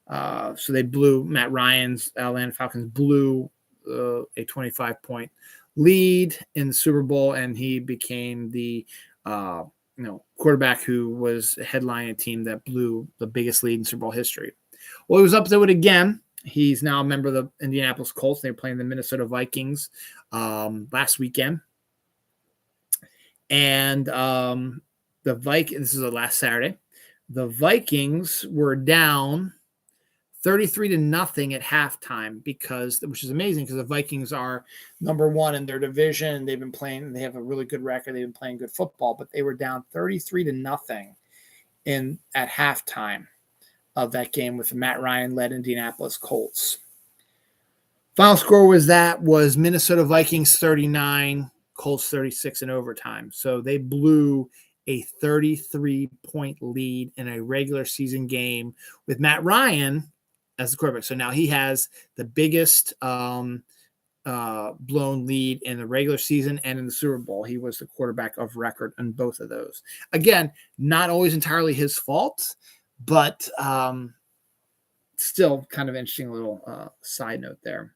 Speaker 1: So they blew Matt Ryan's Atlanta Falcons blew a 25-point lead in the Super Bowl, and he became the quarterback who was headlining a team that blew the biggest lead in Super Bowl history. Well, he was up to it again. He's now a member of the Indianapolis Colts. They were playing the Minnesota Vikings last weekend, and the Vikings. This is the last Saturday. The Vikings were down 33-0 at halftime which is amazing because the Vikings are number one in their division. They've been playing, they have a really good record. They've been playing good football, but they were down 33-0 at halftime of that game with the Matt Ryan led Indianapolis Colts. Final score was Minnesota Vikings 39, Colts 36 in overtime. So they blew a 33-point lead in a regular season game with Matt Ryan as the quarterback. So now he has the biggest blown lead in the regular season and in the Super Bowl. He was the quarterback of record in both of those. Again, not always entirely his fault, but still kind of interesting little side note there.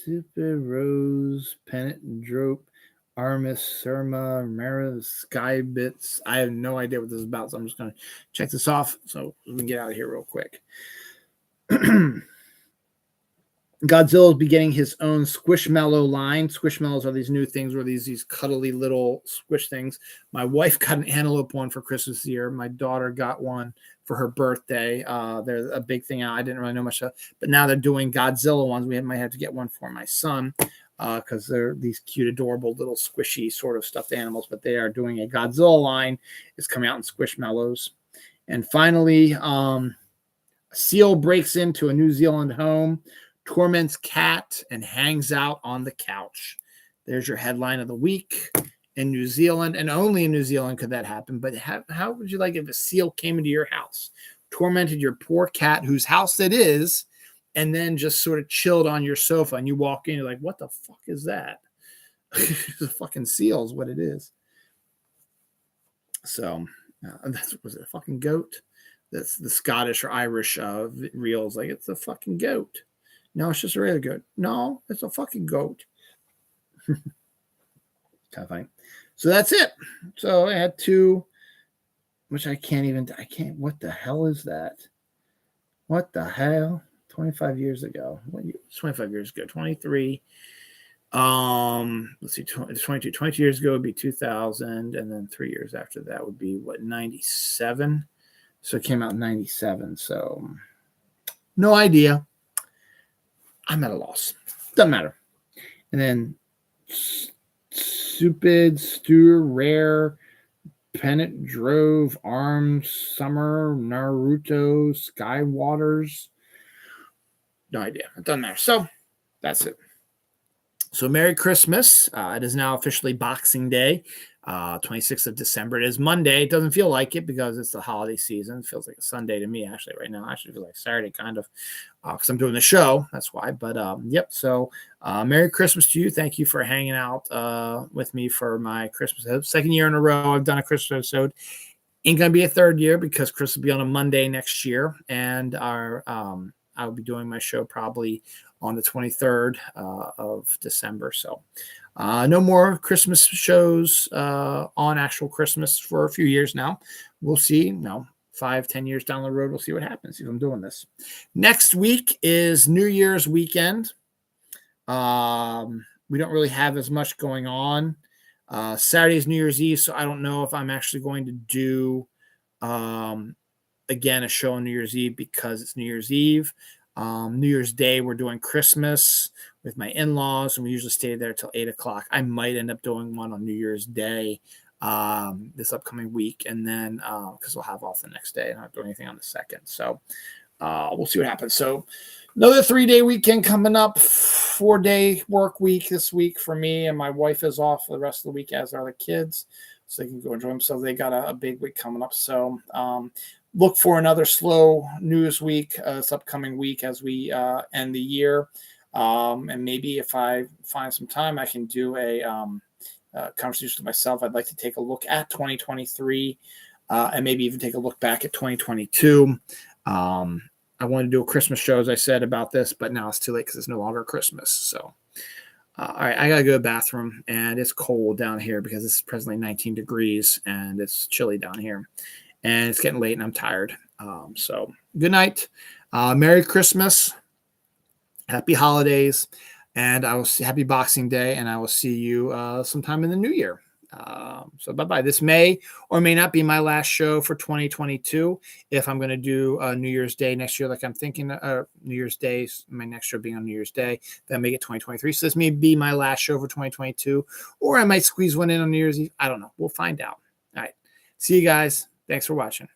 Speaker 1: Super Rose, Pennant and Drope, Armis, Surma, Mara, Sky Bits. I have no idea what this is about, so I'm just going to check this off so we can get out of here real quick. Godzilla will be getting his own Squishmallow line. Squishmallows are these new things where these cuddly little squish things. My wife got an antelope one for Christmas this year. My daughter got one for her birthday. They're a big thing. I didn't really know much of, but now they're doing Godzilla ones. We might have to get one for my son because they're these cute, adorable little squishy sort of stuffed animals. But they are doing a Godzilla line. It's coming out in Squishmallows. And finally, a seal breaks into a New Zealand home, torments cat, and hangs out on the couch. There's your headline of the week. In New Zealand, and only in New Zealand could that happen. But how would you like if a seal came into your house, tormented your poor cat, whose house it is, and then just sort of chilled on your sofa, and you walk in, you're like, what the fuck is that? It's a fucking seal is what it is. So was it a fucking goat? That's the Scottish or Irish reels. Like, it's a fucking goat. No, it's just a regular goat. No, it's a fucking goat. Kind of funny. So that's it. So I had two, which I can't, what the hell is that? What the hell? 25 years ago. 25 years ago. 23. Let's see, 22 years ago would be 2000, and then 3 years after that would be 97. So it came out in 97. So no idea. I'm at a loss. Doesn't matter. And then Stupid, Stew, Rare, Pennant, Drove, Arms, Summer, Naruto, Skywaters. No idea. It doesn't matter. So that's it. So Merry Christmas. It is now officially Boxing Day, 26th of December. It is Monday. It doesn't feel like it because it's the holiday season. It feels like a Sunday to me, actually, right now. Actually, it feels like Saturday, kind of, because I'm doing the show. That's why. But, yep. So Merry Christmas to you. Thank you for hanging out with me for my Christmas episode. Second year in a row I've done a Christmas episode. Ain't going to be a third year because Chris will be on a Monday next year. And I'll be doing my show probably on the 23rd of December. So no more Christmas shows on actual Christmas for a few years now. We'll see. 5-10 years down the road, we'll see what happens if I'm doing this. Next week is New Year's weekend. We don't really have as much going on. Saturday is New Year's Eve, so I don't know if I'm actually going to do again a show on New Year's Eve because it's New Year's Eve. New Year's Day, we're doing Christmas with my in-laws, and we usually stay there till 8 o'clock. I might end up doing one on New Year's Day this upcoming week, and then because we'll have off the next day and not do anything on the 2nd. So we'll see what happens. So another 3-day weekend coming up, 4-day work week this week for me, and my wife is off for the rest of the week, as are the kids, so they can go enjoy themselves. They got a big week coming up. So look for another slow news week this upcoming week as we end the year. And maybe if I find some time, I can do a conversation with myself. I'd like to take a look at 2023 and maybe even take a look back at 2022. I wanted to do a Christmas show, as I said, about this, but now it's too late because it's no longer Christmas. So, all right, I got to go to the bathroom, and it's cold down here because it's presently 19 degrees, and it's chilly down here. And it's getting late, and I'm tired. So good night. Merry Christmas. Happy holidays. And I will see happy Boxing Day, and I will see you sometime in the new year. So bye-bye. This may or may not be my last show for 2022. If I'm going to do New Year's Day next year, like I'm thinking, New Year's Day, my next show being on New Year's Day, then I make it 2023. So this may be my last show for 2022, or I might squeeze one in on New Year's Eve. I don't know. We'll find out. All right. See you guys. Thanks for watching.